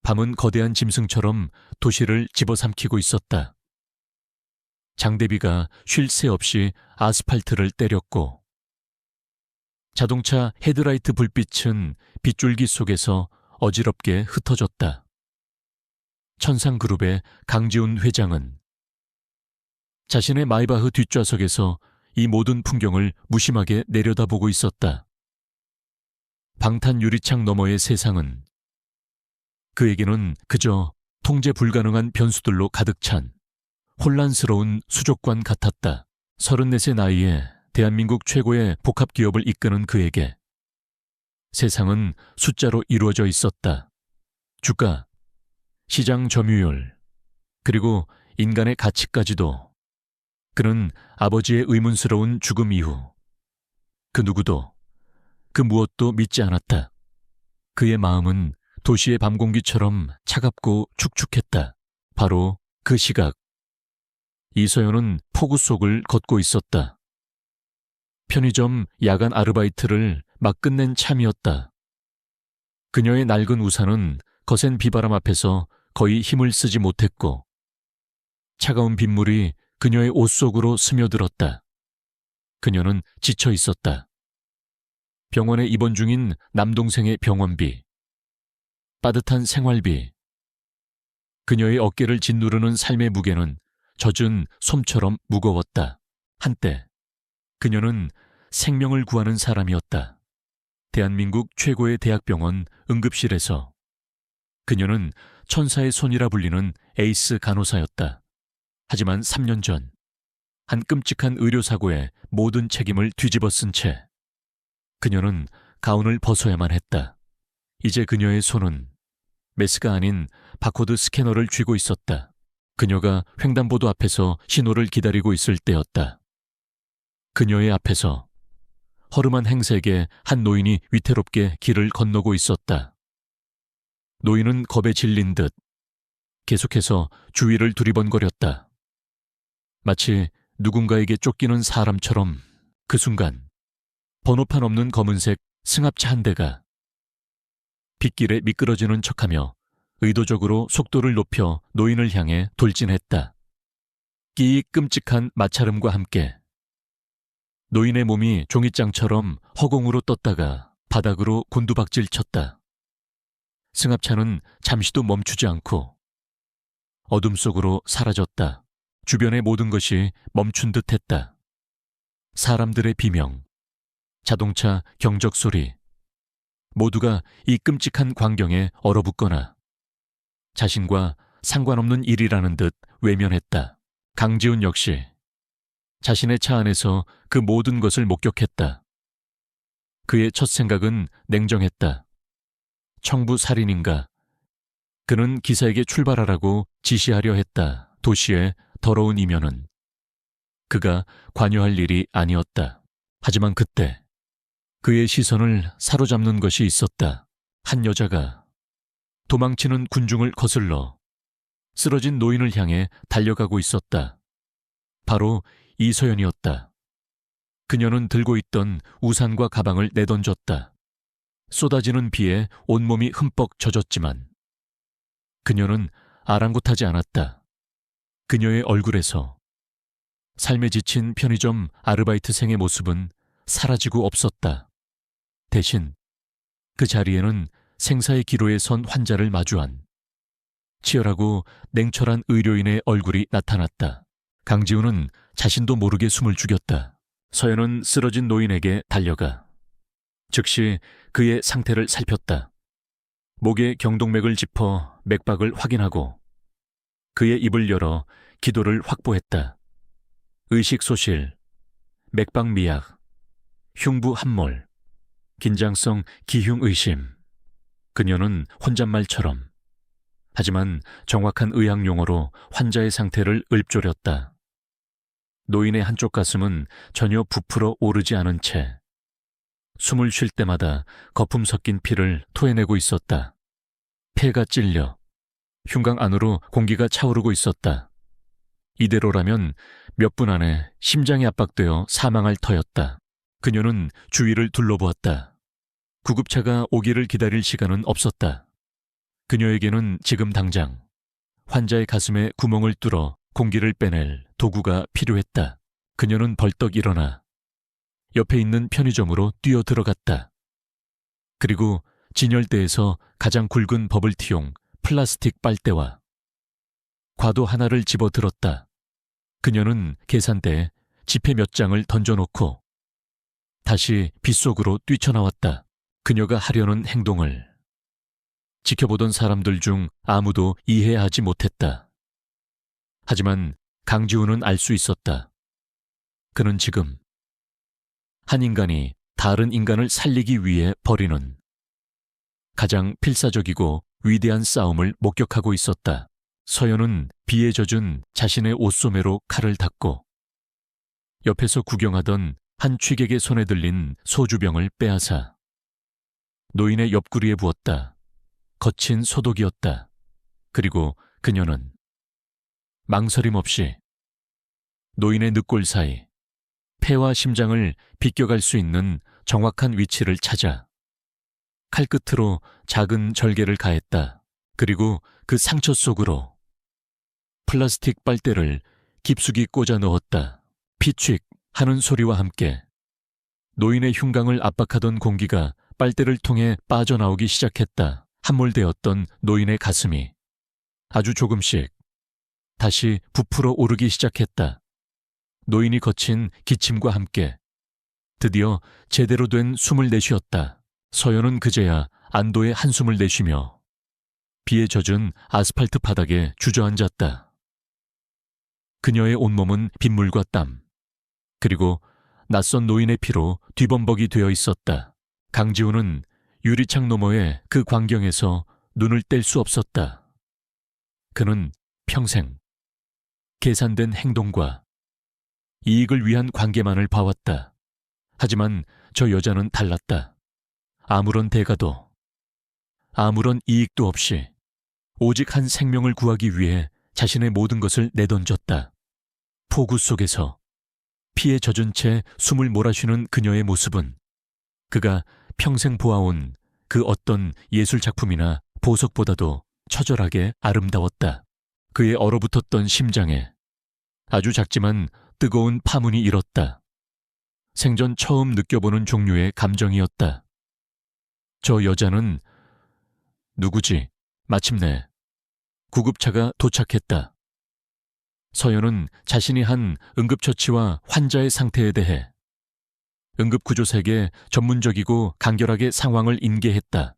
밤은 거대한 짐승처럼 도시를 집어삼키고 있었다. 장대비가 쉴 새 없이 아스팔트를 때렸고 자동차 헤드라이트 불빛은 빗줄기 속에서 어지럽게 흩어졌다. 천상그룹의 강지훈 회장은 자신의 마이바흐 뒷좌석에서 이 모든 풍경을 무심하게 내려다보고 있었다. 방탄 유리창 너머의 세상은 그에게는 그저 통제 불가능한 변수들로 가득 찬 혼란스러운 수족관 같았다. 34세 나이에 대한민국 최고의 복합기업을 이끄는 그에게 세상은 숫자로 이루어져 있었다. 주가, 시장 점유율, 그리고 인간의 가치까지도. 그는 아버지의 의문스러운 죽음 이후 그 누구도, 그 무엇도 믿지 않았다. 그의 마음은 도시의 밤 공기처럼 차갑고 축축했다. 바로 그 시각, 이서연은 폭우 속을 걷고 있었다. 편의점 야간 아르바이트를 막 끝낸 참이었다. 그녀의 낡은 우산은 거센 비바람 앞에서 거의 힘을 쓰지 못했고 차가운 빗물이 그녀의 옷 속으로 스며들었다. 그녀는 지쳐 있었다. 병원에 입원 중인 남동생의 병원비, 빠듯한 생활비, 그녀의 어깨를 짓누르는 삶의 무게는 젖은 솜처럼 무거웠다. 한때 그녀는 생명을 구하는 사람이었다. 대한민국 최고의 대학병원 응급실에서 그녀는 천사의 손이라 불리는 에이스 간호사였다. 하지만 3년 전 한 끔찍한 의료사고에 모든 책임을 뒤집어 쓴 채 그녀는 가운을 벗어야만 했다. 이제 그녀의 손은 메스가 아닌 바코드 스캐너를 쥐고 있었다. 그녀가 횡단보도 앞에서 신호를 기다리고 있을 때였다. 그녀의 앞에서 허름한 행색의 한 노인이 위태롭게 길을 건너고 있었다. 노인은 겁에 질린 듯 계속해서 주위를 두리번거렸다. 마치 누군가에게 쫓기는 사람처럼 그 순간 번호판 없는 검은색 승합차 한 대가 빗길에 미끄러지는 척하며 의도적으로 속도를 높여 노인을 향해 돌진했다. 끼익 끔찍한 마찰음과 함께 노인의 몸이 종잇장처럼 허공으로 떴다가 바닥으로 곤두박질 쳤다. 승합차는 잠시도 멈추지 않고 어둠 속으로 사라졌다. 주변의 모든 것이 멈춘 듯 했다. 사람들의 비명, 자동차 경적 소리, 모두가 이 끔찍한 광경에 얼어붙거나 자신과 상관없는 일이라는 듯 외면했다. 강지훈 역시 자신의 차 안에서 그 모든 것을 목격했다. 그의 첫 생각은 냉정했다. 청부 살인인가? 그는 기사에게 출발하라고 지시하려 했다. 도시의 더러운 이면은 그가 관여할 일이 아니었다. 하지만 그때 그의 시선을 사로잡는 것이 있었다. 한 여자가 도망치는 군중을 거슬러 쓰러진 노인을 향해 달려가고 있었다. 바로 이서연이었다. 그녀는 들고 있던 우산과 가방을 내던졌다. 쏟아지는 비에 온몸이 흠뻑 젖었지만 그녀는 아랑곳하지 않았다. 그녀의 얼굴에서 삶에 지친 편의점 아르바이트생의 모습은 사라지고 없었다. 대신 그 자리에는 생사의 기로에 선 환자를 마주한 치열하고 냉철한 의료인의 얼굴이 나타났다. 강지훈은 자신도 모르게 숨을 죽였다. 서연은 쓰러진 노인에게 달려가 즉시 그의 상태를 살폈다. 목에 경동맥을 짚어 맥박을 확인하고 그의 입을 열어 기도를 확보했다. 의식소실, 맥박미약, 흉부함몰, 긴장성 기흉의심. 그녀는 혼잣말처럼 하지만 정확한 의학 용어로 환자의 상태를 읊조렸다. 노인의 한쪽 가슴은 전혀 부풀어 오르지 않은 채 숨을 쉴 때마다 거품 섞인 피를 토해내고 있었다. 폐가 찔려 흉곽 안으로 공기가 차오르고 있었다. 이대로라면 몇 분 안에 심장이 압박되어 사망할 터였다. 그녀는 주위를 둘러보았다. 구급차가 오기를 기다릴 시간은 없었다. 그녀에게는 지금 당장 환자의 가슴에 구멍을 뚫어 공기를 빼낼 도구가 필요했다. 그녀는 벌떡 일어나 옆에 있는 편의점으로 뛰어 들어갔다. 그리고 진열대에서 가장 굵은 버블티용 플라스틱 빨대와 과도 하나를 집어 들었다. 그녀는 계산대에 지폐 몇 장을 던져놓고 다시 빗속으로 뛰쳐나왔다. 그녀가 하려는 행동을 지켜보던 사람들 중 아무도 이해하지 못했다. 하지만 강지훈은 알 수 있었다. 그는 지금 한 인간이 다른 인간을 살리기 위해 벌이는 가장 필사적이고 위대한 싸움을 목격하고 있었다. 서연은 비에 젖은 자신의 옷소매로 칼을 닦고 옆에서 구경하던 한 취객의 손에 들린 소주병을 빼앗아 노인의 옆구리에 부었다. 거친 소독이었다. 그리고 그녀는 망설임 없이 노인의 늑골 사이 폐와 심장을 비껴갈 수 있는 정확한 위치를 찾아 칼끝으로 작은 절개를 가했다. 그리고 그 상처 속으로 플라스틱 빨대를 깊숙이 꽂아 넣었다. 피취익 하는 소리와 함께 노인의 흉곽을 압박하던 공기가 빨대를 통해 빠져나오기 시작했다. 함몰되었던 노인의 가슴이 아주 조금씩 다시 부풀어 오르기 시작했다. 노인이 거친 기침과 함께 드디어 제대로 된 숨을 내쉬었다. 서연은 그제야 안도의 한숨을 내쉬며 비에 젖은 아스팔트 바닥에 주저앉았다. 그녀의 온몸은 빗물과 땀, 그리고 낯선 노인의 피로 뒤범벅이 되어 있었다. 강지훈은 유리창 너머의 그 광경에서 눈을 뗄 수 없었다. 그는 평생 계산된 행동과 이익을 위한 관계만을 봐왔다. 하지만 저 여자는 달랐다. 아무런 대가도, 아무런 이익도 없이 오직 한 생명을 구하기 위해 자신의 모든 것을 내던졌다. 폭우 속에서 피에 젖은 채 숨을 몰아쉬는 그녀의 모습은 그가 평생 보아온 그 어떤 예술작품이나 보석보다도 처절하게 아름다웠다. 그의 얼어붙었던 심장에 아주 작지만 뜨거운 파문이 일었다. 생전 처음 느껴보는 종류의 감정이었다. 저 여자는 누구지? 마침내 구급차가 도착했다. 서연은 자신이 한 응급처치와 환자의 상태에 대해 응급구조사에게 전문적이고 간결하게 상황을 인계했다.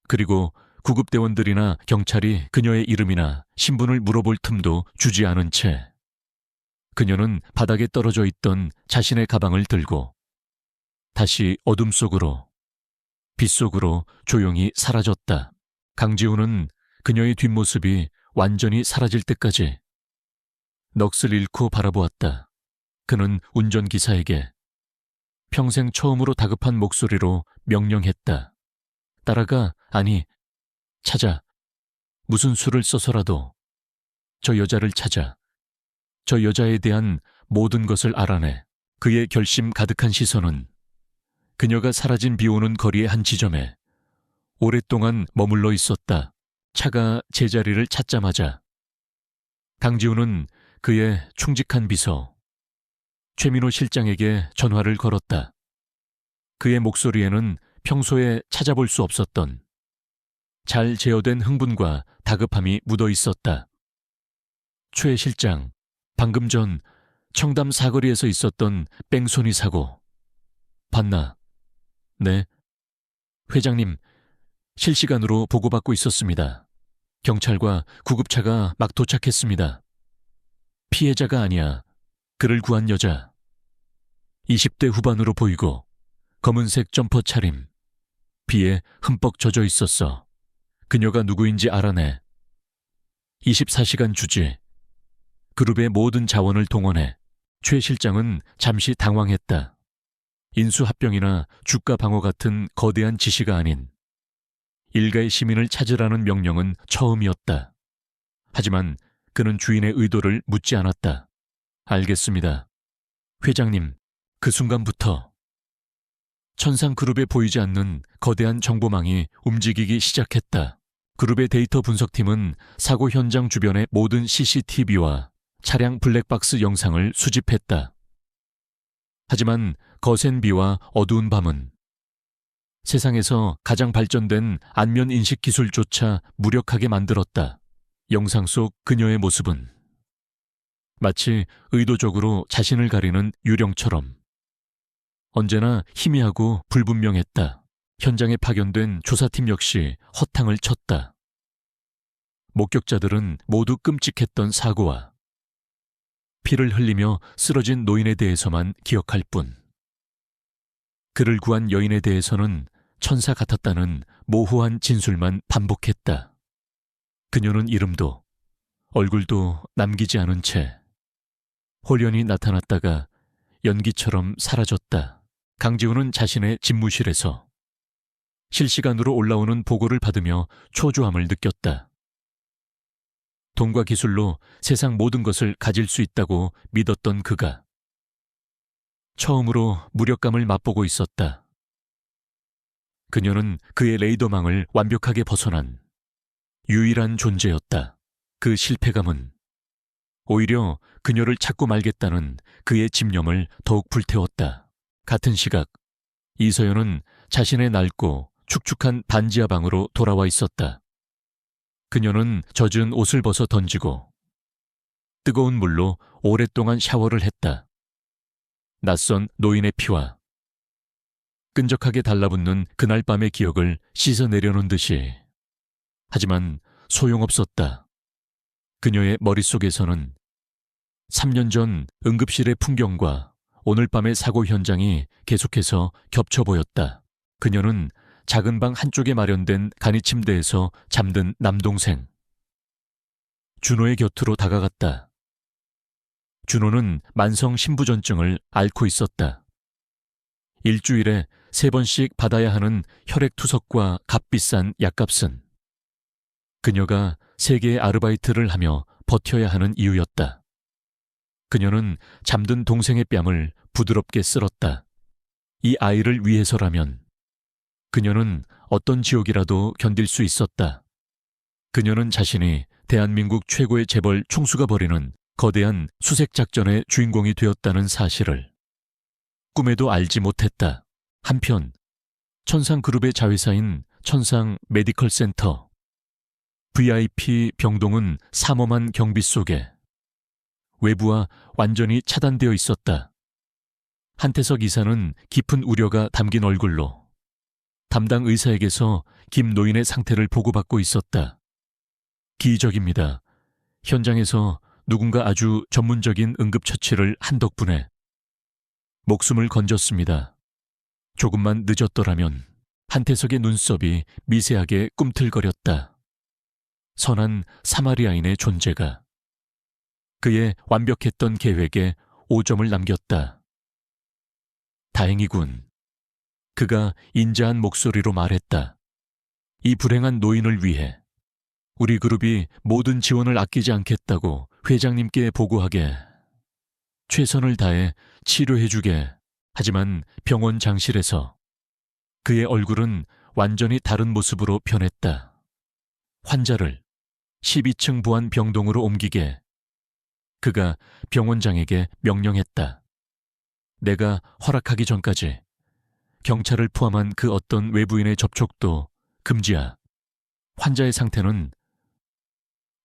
그리고 구급대원들이나 경찰이 그녀의 이름이나 신분을 물어볼 틈도 주지 않은 채 그녀는 바닥에 떨어져 있던 자신의 가방을 들고 다시 어둠 속으로, 빗속으로 조용히 사라졌다. 강지훈은 그녀의 뒷모습이 완전히 사라질 때까지 넋을 잃고 바라보았다. 그는 운전기사에게 평생 처음으로 다급한 목소리로 명령했다. 따라가, 아니, 찾아. 무슨 수를 써서라도 저 여자를 찾아. 저 여자에 대한 모든 것을 알아내. 그의 결심 가득한 시선은 그녀가 사라진 비오는 거리의 한 지점에 오랫동안 머물러 있었다. 차가 제자리를 찾자마자 강지훈은 그의 충직한 비서 최민호 실장에게 전화를 걸었다. 그의 목소리에는 평소에 찾아볼 수 없었던 잘 제어된 흥분과 다급함이 묻어 있었다. 최 실장, 방금 전 청담 사거리에서 있었던 뺑소니 사고 봤나? 네. 회장님, 실시간으로 보고받고 있었습니다. 경찰과 구급차가 막 도착했습니다. 피해자가 아니야. 그를 구한 여자. 20대 후반으로 보이고 검은색 점퍼 차림. 비에 흠뻑 젖어 있었어. 그녀가 누구인지 알아내. 24시간 주지. 그룹의 모든 자원을 동원해. 최 실장은 잠시 당황했다. 인수합병이나 주가 방어 같은 거대한 지시가 아닌 일가의 시민을 찾으라는 명령은 처음이었다. 하지만 그는 주인의 의도를 묻지 않았다. 알겠습니다. 회장님, 그 순간부터 천상그룹에 보이지 않는 거대한 정보망이 움직이기 시작했다. 그룹의 데이터 분석팀은 사고 현장 주변의 모든 CCTV와 차량 블랙박스 영상을 수집했다. 하지만 거센 비와 어두운 밤은 세상에서 가장 발전된 안면 인식 기술조차 무력하게 만들었다. 영상 속 그녀의 모습은 마치 의도적으로 자신을 가리는 유령처럼 언제나 희미하고 불분명했다. 현장에 파견된 조사팀 역시 허탕을 쳤다. 목격자들은 모두 끔찍했던 사고와 피를 흘리며 쓰러진 노인에 대해서만 기억할 뿐. 그를 구한 여인에 대해서는 천사 같았다는 모호한 진술만 반복했다. 그녀는 이름도 얼굴도 남기지 않은 채 홀연히 나타났다가 연기처럼 사라졌다. 강지훈은 자신의 집무실에서 실시간으로 올라오는 보고를 받으며 초조함을 느꼈다. 돈과 기술로 세상 모든 것을 가질 수 있다고 믿었던 그가 처음으로 무력감을 맛보고 있었다. 그녀는 그의 레이더망을 완벽하게 벗어난 유일한 존재였다. 그 실패감은 오히려 그녀를 찾고 말겠다는 그의 집념을 더욱 불태웠다. 같은 시각 이서연은 자신의 낡고 축축한 반지하 방으로 돌아와 있었다. 그녀는 젖은 옷을 벗어 던지고 뜨거운 물로 오랫동안 샤워를 했다. 낯선 노인의 피와 끈적하게 달라붙는 그날 밤의 기억을 씻어내려는 듯이. 하지만 소용없었다. 그녀의 머릿속에서는 3년 전 응급실의 풍경과 오늘 밤의 사고 현장이 계속해서 겹쳐 보였다. 그녀는 작은 방 한쪽에 마련된 간이 침대에서 잠든 남동생 준호의 곁으로 다가갔다. 준호는 만성 신부전증을 앓고 있었다. 일주일에 3번씩 받아야 하는 혈액투석과 값비싼 약값은 그녀가 세계의 아르바이트를 하며 버텨야 하는 이유였다. 그녀는 잠든 동생의 뺨을 부드럽게 쓸었다. 이 아이를 위해서라면 그녀는 어떤 지옥이라도 견딜 수 있었다. 그녀는 자신이 대한민국 최고의 재벌 총수가 벌이는 거대한 수색작전의 주인공이 되었다는 사실을 꿈에도 알지 못했다. 한편 천상그룹의 자회사인 천상 메디컬 센터 VIP 병동은 삼엄한 경비 속에 외부와 완전히 차단되어 있었다. 한태석 이사는 깊은 우려가 담긴 얼굴로 담당 의사에게서 김 노인의 상태를 보고받고 있었다. 기적입니다. 현장에서 누군가 아주 전문적인 응급처치를 한 덕분에 목숨을 건졌습니다. 조금만 늦었더라면. 한태석의 눈썹이 미세하게 꿈틀거렸다. 선한 사마리아인의 존재가 그의 완벽했던 계획에 5점을 남겼다. 다행이군. 그가 인자한 목소리로 말했다. 이 불행한 노인을 위해 우리 그룹이 모든 지원을 아끼지 않겠다고 회장님께 보고하게. 최선을 다해 치료해주게. 하지만 병원 장실에서 그의 얼굴은 완전히 다른 모습으로 변했다. 환자를 12층 보안 병동으로 옮기게 그가 병원장에게 명령했다. 내가 허락하기 전까지 경찰을 포함한 그 어떤 외부인의 접촉도 금지야. 환자의 상태는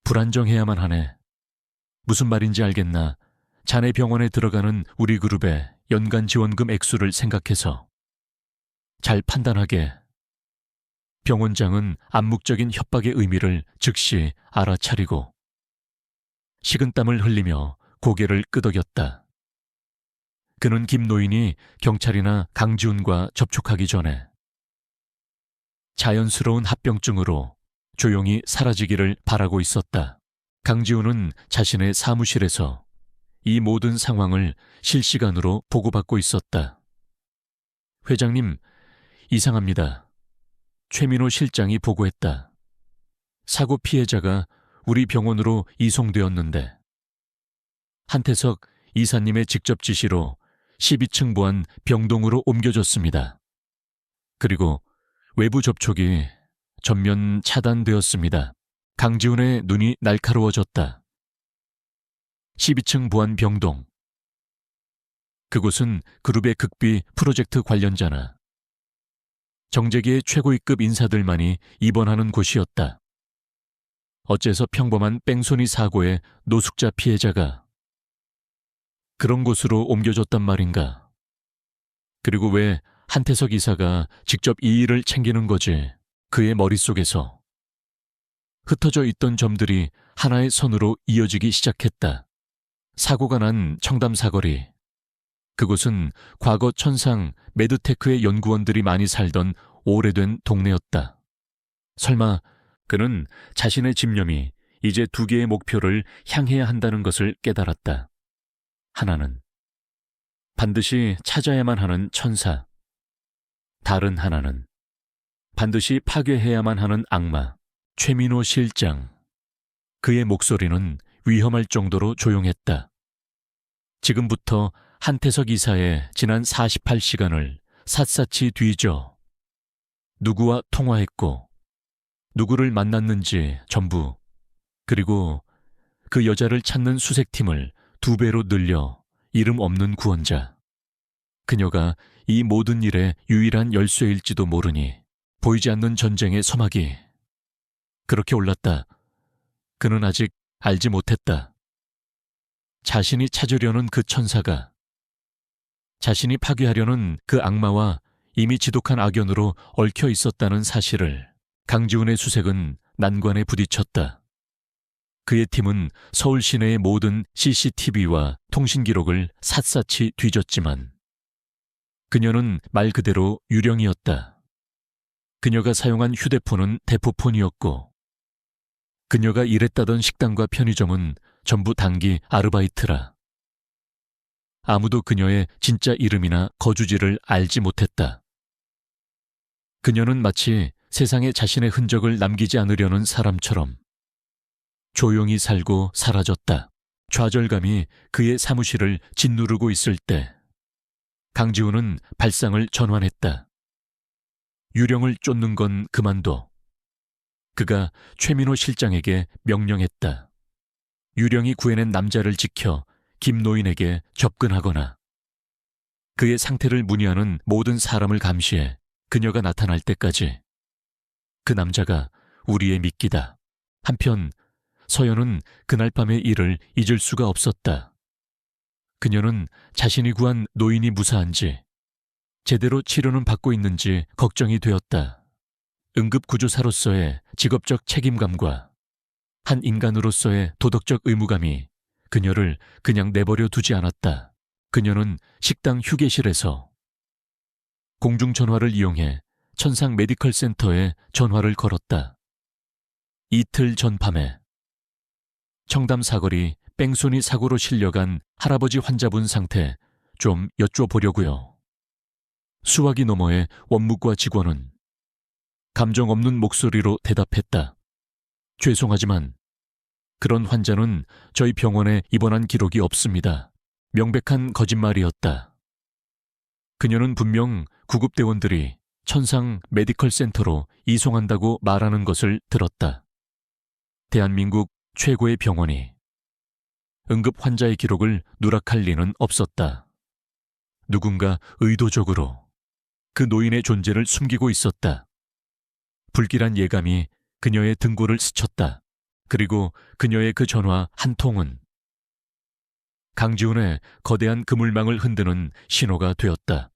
불안정해야만 하네. 무슨 말인지 알겠나? 자네 병원에 들어가는 우리 그룹의 연간 지원금 액수를 생각해서 잘 판단하게. 병원장은 암묵적인 협박의 의미를 즉시 알아차리고 식은땀을 흘리며 고개를 끄덕였다. 그는 김 노인이 경찰이나 강지훈과 접촉하기 전에 자연스러운 합병증으로 조용히 사라지기를 바라고 있었다. 강지훈은 자신의 사무실에서 이 모든 상황을 실시간으로 보고받고 있었다. 회장님, 이상합니다. 최민호 실장이 보고했다. 사고 피해자가 우리 병원으로 이송되었는데 한태석 이사님의 직접 지시로 12층 보안 병동으로 옮겨졌습니다. 그리고 외부 접촉이 전면 차단되었습니다. 강지훈의 눈이 날카로워졌다. 12층 보안병동. 그곳은 그룹의 극비 프로젝트 관련자나 정재계의 최고위급 인사들만이 입원하는 곳이었다. 어째서 평범한 뺑소니 사고의 노숙자 피해자가 그런 곳으로 옮겨졌단 말인가? 그리고 왜 한태석 이사가 직접 이 일을 챙기는 거지? 그의 머릿속에서 흩어져 있던 점들이 하나의 선으로 이어지기 시작했다. 사고가 난 청담 사거리. 그곳은 과거 천상 메드테크의 연구원들이 많이 살던 오래된 동네였다. 설마 그는 자신의 집념이 이제 두 개의 목표를 향해야 한다는 것을 깨달았다. 하나는 반드시 찾아야만 하는 천사. 다른 하나는 반드시 파괴해야만 하는 악마, 최민호 실장. 그의 목소리는 위험할 정도로 조용했다. 지금부터 한태석 이사의 지난 48시간을 샅샅이 뒤져 누구와 통화했고 누구를 만났는지 전부, 그리고 그 여자를 찾는 수색팀을 2배로 늘려 이름 없는 구원자. 그녀가 이 모든 일의 유일한 열쇠일지도 모르니 보이지 않는 전쟁의 서막이 그렇게 올랐다. 그는 아직 알지 못했다. 자신이 찾으려는 그 천사가 자신이 파괴하려는 그 악마와 이미 지독한 악연으로 얽혀 있었다는 사실을. 강지훈의 수색은 난관에 부딪혔다. 그의 팀은 서울 시내의 모든 CCTV와 통신 기록을 샅샅이 뒤졌지만 그녀는 말 그대로 유령이었다. 그녀가 사용한 휴대폰은 대포폰이었고 그녀가 일했다던 식당과 편의점은 전부 단기 아르바이트라. 아무도 그녀의 진짜 이름이나 거주지를 알지 못했다. 그녀는 마치 세상에 자신의 흔적을 남기지 않으려는 사람처럼 조용히 살고 사라졌다. 좌절감이 그의 사무실을 짓누르고 있을 때 강지훈은 발상을 전환했다. 유령을 쫓는 건 그만둬. 그가 최민호 실장에게 명령했다. 유령이 구해낸 남자를 지켜 김노인에게 접근하거나 그의 상태를 문의하는 모든 사람을 감시해 그녀가 나타날 때까지. 그 남자가 우리의 미끼다. 한편 서연은 그날 밤의 일을 잊을 수가 없었다. 그녀는 자신이 구한 노인이 무사한지 제대로 치료는 받고 있는지 걱정이 되었다. 응급구조사로서의 직업적 책임감과 한 인간으로서의 도덕적 의무감이 그녀를 그냥 내버려 두지 않았다. 그녀는 식당 휴게실에서 공중전화를 이용해 천상 메디컬 센터에 전화를 걸었다. 이틀 전 밤에 청담 사거리 뺑소니 사고로 실려간 할아버지 환자분 상태 좀 여쭤보려고요. 수화기 너머의 원무과 직원은 감정 없는 목소리로 대답했다. 죄송하지만 그런 환자는 저희 병원에 입원한 기록이 없습니다. 명백한 거짓말이었다. 그녀는 분명 구급대원들이 천상 메디컬 센터로 이송한다고 말하는 것을 들었다. 대한민국 최고의 병원이 응급 환자의 기록을 누락할 리는 없었다. 누군가 의도적으로 그 노인의 존재를 숨기고 있었다. 불길한 예감이 그녀의 등골을 스쳤다. 그리고 그녀의 그 전화 한 통은 강지훈의 거대한 그물망을 흔드는 신호가 되었다.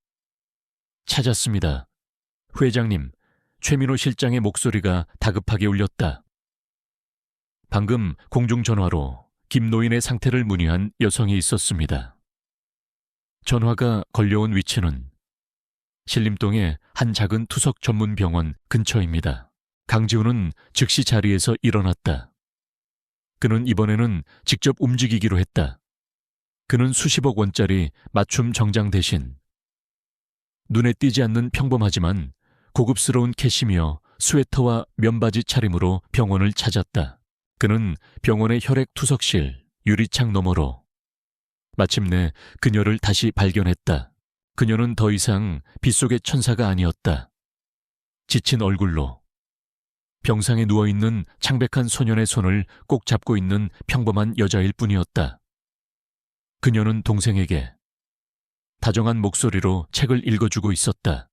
찾았습니다. 회장님, 최민호 실장의 목소리가 다급하게 울렸다. 방금 공중전화로 김노인의 상태를 문의한 여성이 있었습니다. 전화가 걸려온 위치는 신림동의 한 작은 투석 전문 병원 근처입니다. 강지훈은 즉시 자리에서 일어났다. 그는 이번에는 직접 움직이기로 했다. 그는 수십억 원짜리 맞춤 정장 대신 눈에 띄지 않는 평범하지만 고급스러운 캐시미어, 스웨터와 면바지 차림으로 병원을 찾았다. 그는 병원의 혈액 투석실, 유리창 너머로 마침내 그녀를 다시 발견했다. 그녀는 더 이상 빗속의 천사가 아니었다. 지친 얼굴로 병상에 누워있는 창백한 소년의 손을 꼭 잡고 있는 평범한 여자일 뿐이었다. 그녀는 동생에게 다정한 목소리로 책을 읽어주고 있었다.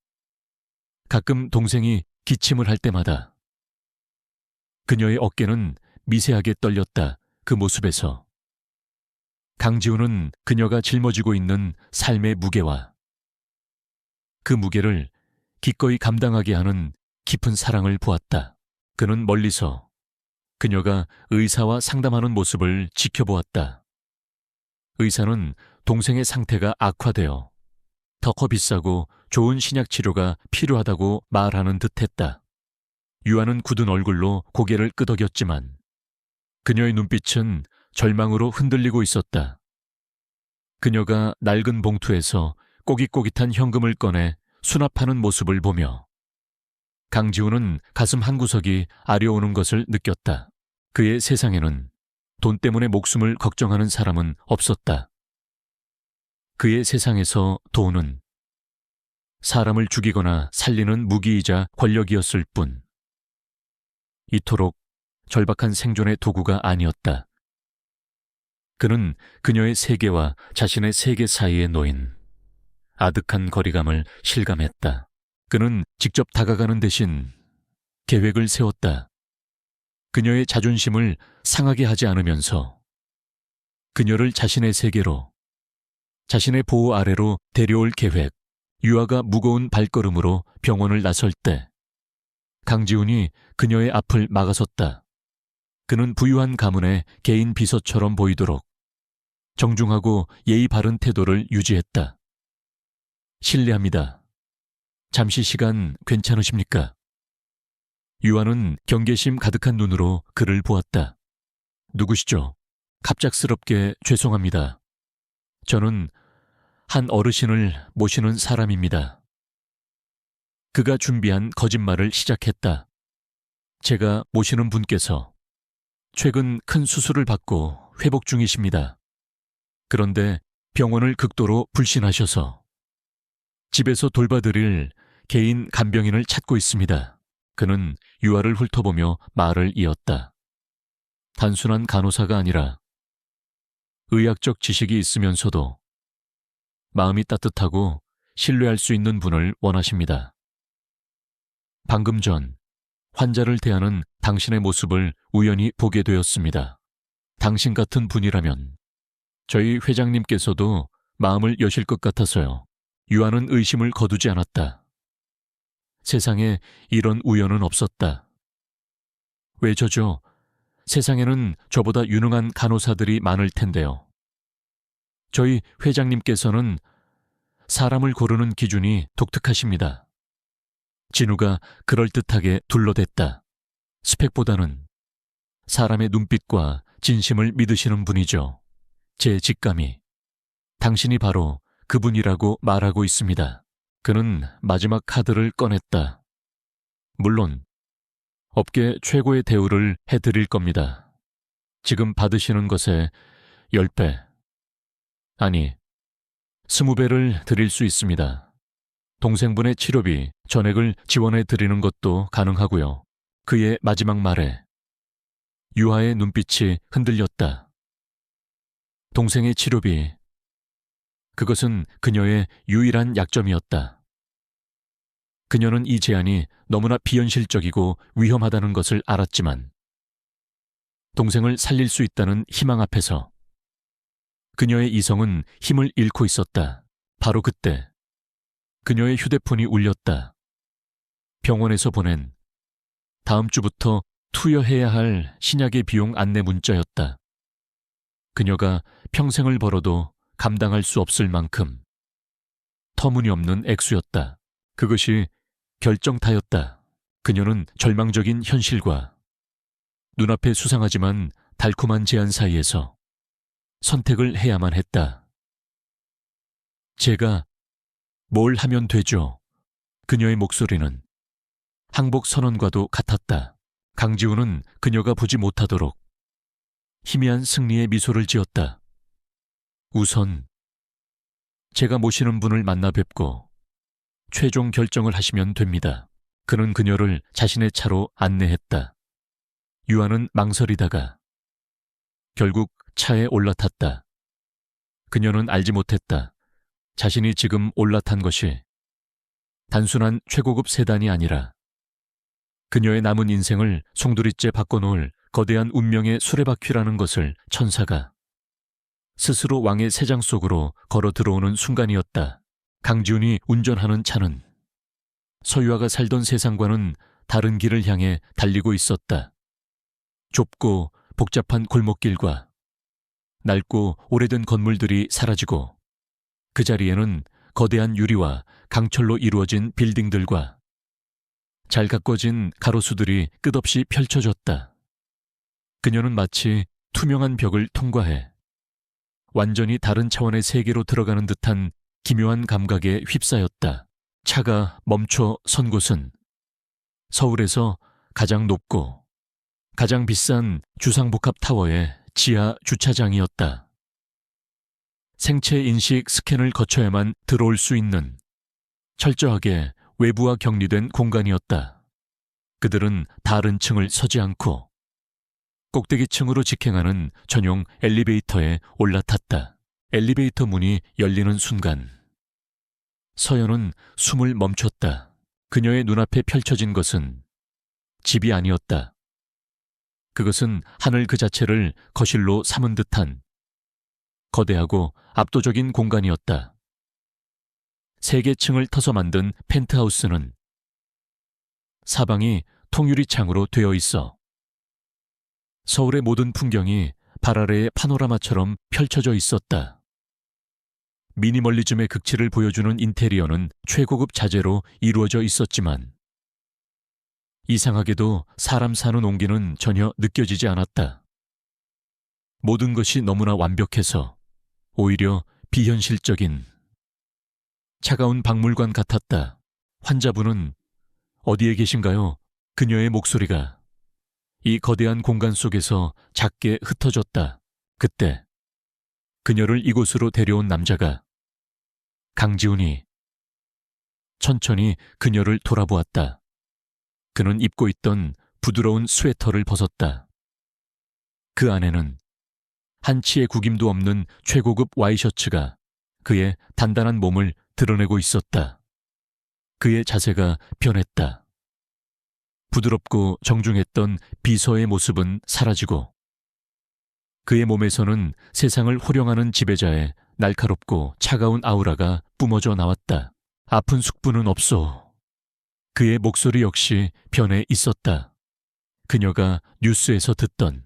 가끔 동생이 기침을 할 때마다 그녀의 어깨는 미세하게 떨렸다. 그 모습에서 강지훈은 그녀가 짊어지고 있는 삶의 무게와 그 무게를 기꺼이 감당하게 하는 깊은 사랑을 보았다. 그는 멀리서 그녀가 의사와 상담하는 모습을 지켜보았다. 의사는 동생의 상태가 악화되어 더 비싸고 좋은 신약 치료가 필요하다고 말하는 듯했다. 유아는 굳은 얼굴로 고개를 끄덕였지만 그녀의 눈빛은 절망으로 흔들리고 있었다. 그녀가 낡은 봉투에서 꼬깃꼬깃한 현금을 꺼내 수납하는 모습을 보며 강지훈은 가슴 한구석이 아려오는 것을 느꼈다. 그의 세상에는 돈 때문에 목숨을 걱정하는 사람은 없었다. 그의 세상에서 돈은 사람을 죽이거나 살리는 무기이자 권력이었을 뿐, 이토록 절박한 생존의 도구가 아니었다. 그는 그녀의 세계와 자신의 세계 사이에 놓인 아득한 거리감을 실감했다. 그는 직접 다가가는 대신 계획을 세웠다. 그녀의 자존심을 상하게 하지 않으면서 그녀를 자신의 세계로, 자신의 보호 아래로 데려올 계획. 유아가 무거운 발걸음으로 병원을 나설 때 강지훈이 그녀의 앞을 막아섰다. 그는 부유한 가문의 개인 비서처럼 보이도록 정중하고 예의 바른 태도를 유지했다. 실례합니다. 잠시 시간 괜찮으십니까? 유아는 경계심 가득한 눈으로 그를 보았다. 누구시죠? 갑작스럽게 죄송합니다. 저는 한 어르신을 모시는 사람입니다. 그가 준비한 거짓말을 시작했다. 제가 모시는 분께서 최근 큰 수술을 받고 회복 중이십니다. 그런데 병원을 극도로 불신하셔서 집에서 돌봐드릴 개인 간병인을 찾고 있습니다. 그는 유아를 훑어보며 말을 이었다. 단순한 간호사가 아니라 의학적 지식이 있으면서도 마음이 따뜻하고 신뢰할 수 있는 분을 원하십니다. 방금 전 환자를 대하는 당신의 모습을 우연히 보게 되었습니다. 당신 같은 분이라면 저희 회장님께서도 마음을 여실 것 같아서요. 유아는 의심을 거두지 않았다. 세상에 이런 우연은 없었다. 왜 저죠? 세상에는 저보다 유능한 간호사들이 많을 텐데요. 저희 회장님께서는 사람을 고르는 기준이 독특하십니다. 진우가 그럴듯하게 둘러댔다. 스펙보다는 사람의 눈빛과 진심을 믿으시는 분이죠. 제 직감이 당신이 바로 그분이라고 말하고 있습니다. 그는 마지막 카드를 꺼냈다. 물론 업계 최고의 대우를 해드릴 겁니다. 지금 받으시는 것에 10배, 아니 20배를 드릴 수 있습니다. 동생분의 치료비 전액을 지원해 드리는 것도 가능하고요. 그의 마지막 말에 유아의 눈빛이 흔들렸다. 동생의 치료비, 그것은 그녀의 유일한 약점이었다. 그녀는 이 제안이 너무나 비현실적이고 위험하다는 것을 알았지만 동생을 살릴 수 있다는 희망 앞에서 그녀의 이성은 힘을 잃고 있었다. 바로 그때 그녀의 휴대폰이 울렸다. 병원에서 보낸 다음 주부터 투여해야 할 신약의 비용 안내 문자였다. 그녀가 평생을 벌어도 감당할 수 없을 만큼 터무니없는 액수였다. 그것이 결정타였다. 그녀는 절망적인 현실과 눈앞에 수상하지만 달콤한 제안 사이에서 선택을 해야만 했다. 제가 뭘 하면 되죠? 그녀의 목소리는 항복 선언과도 같았다. 강지훈은 그녀가 보지 못하도록 희미한 승리의 미소를 지었다. 우선 제가 모시는 분을 만나 뵙고 최종 결정을 하시면 됩니다. 그는 그녀를 자신의 차로 안내했다. 유아는 망설이다가 결국 차에 올라탔다. 그녀는 알지 못했다. 자신이 지금 올라탄 것이 단순한 최고급 세단이 아니라 그녀의 남은 인생을 송두리째 바꿔놓을 거대한 운명의 수레바퀴라는 것을 천사가 스스로 왕의 세장 속으로 걸어 들어오는 순간이었다. 강지훈이 운전하는 차는 서유아가 살던 세상과는 다른 길을 향해 달리고 있었다. 좁고 복잡한 골목길과 낡고 오래된 건물들이 사라지고 그 자리에는 거대한 유리와 강철로 이루어진 빌딩들과 잘 가꿔진 가로수들이 끝없이 펼쳐졌다. 그녀는 마치 투명한 벽을 통과해 완전히 다른 차원의 세계로 들어가는 듯한 기묘한 감각에 휩싸였다. 차가 멈춰 선 곳은 서울에서 가장 높고 가장 비싼 주상복합 타워의 지하 주차장이었다. 생체 인식 스캔을 거쳐야만 들어올 수 있는 철저하게 외부와 격리된 공간이었다. 그들은 다른 층을 서지 않고 꼭대기층으로 직행하는 전용 엘리베이터에 올라탔다. 엘리베이터 문이 열리는 순간 서연은 숨을 멈췄다. 그녀의 눈앞에 펼쳐진 것은 집이 아니었다. 그것은 하늘 그 자체를 거실로 삼은 듯한 거대하고 압도적인 공간이었다. 3개 층을 터서 만든 펜트하우스는 사방이 통유리창으로 되어 있어 서울의 모든 풍경이 발 아래의 파노라마처럼 펼쳐져 있었다. 미니멀리즘의 극치를 보여주는 인테리어는 최고급 자재로 이루어져 있었지만 이상하게도 사람 사는 온기는 전혀 느껴지지 않았다. 모든 것이 너무나 완벽해서 오히려 비현실적인 차가운 박물관 같았다. 환자분은 어디에 계신가요? 그녀의 목소리가 이 거대한 공간 속에서 작게 흩어졌다. 그때 그녀를 이곳으로 데려온 남자가 강지훈이 천천히 그녀를 돌아보았다. 그는 입고 있던 부드러운 스웨터를 벗었다. 그 안에는 한치의 구김도 없는 최고급 와이셔츠가 그의 단단한 몸을 드러내고 있었다. 그의 자세가 변했다. 부드럽고 정중했던 비서의 모습은 사라지고 그의 몸에서는 세상을 호령하는 지배자의 날카롭고 차가운 아우라가 뿜어져 나왔다. 아픈 숙부는 없소. 그의 목소리 역시 변해 있었다. 그녀가 뉴스에서 듣던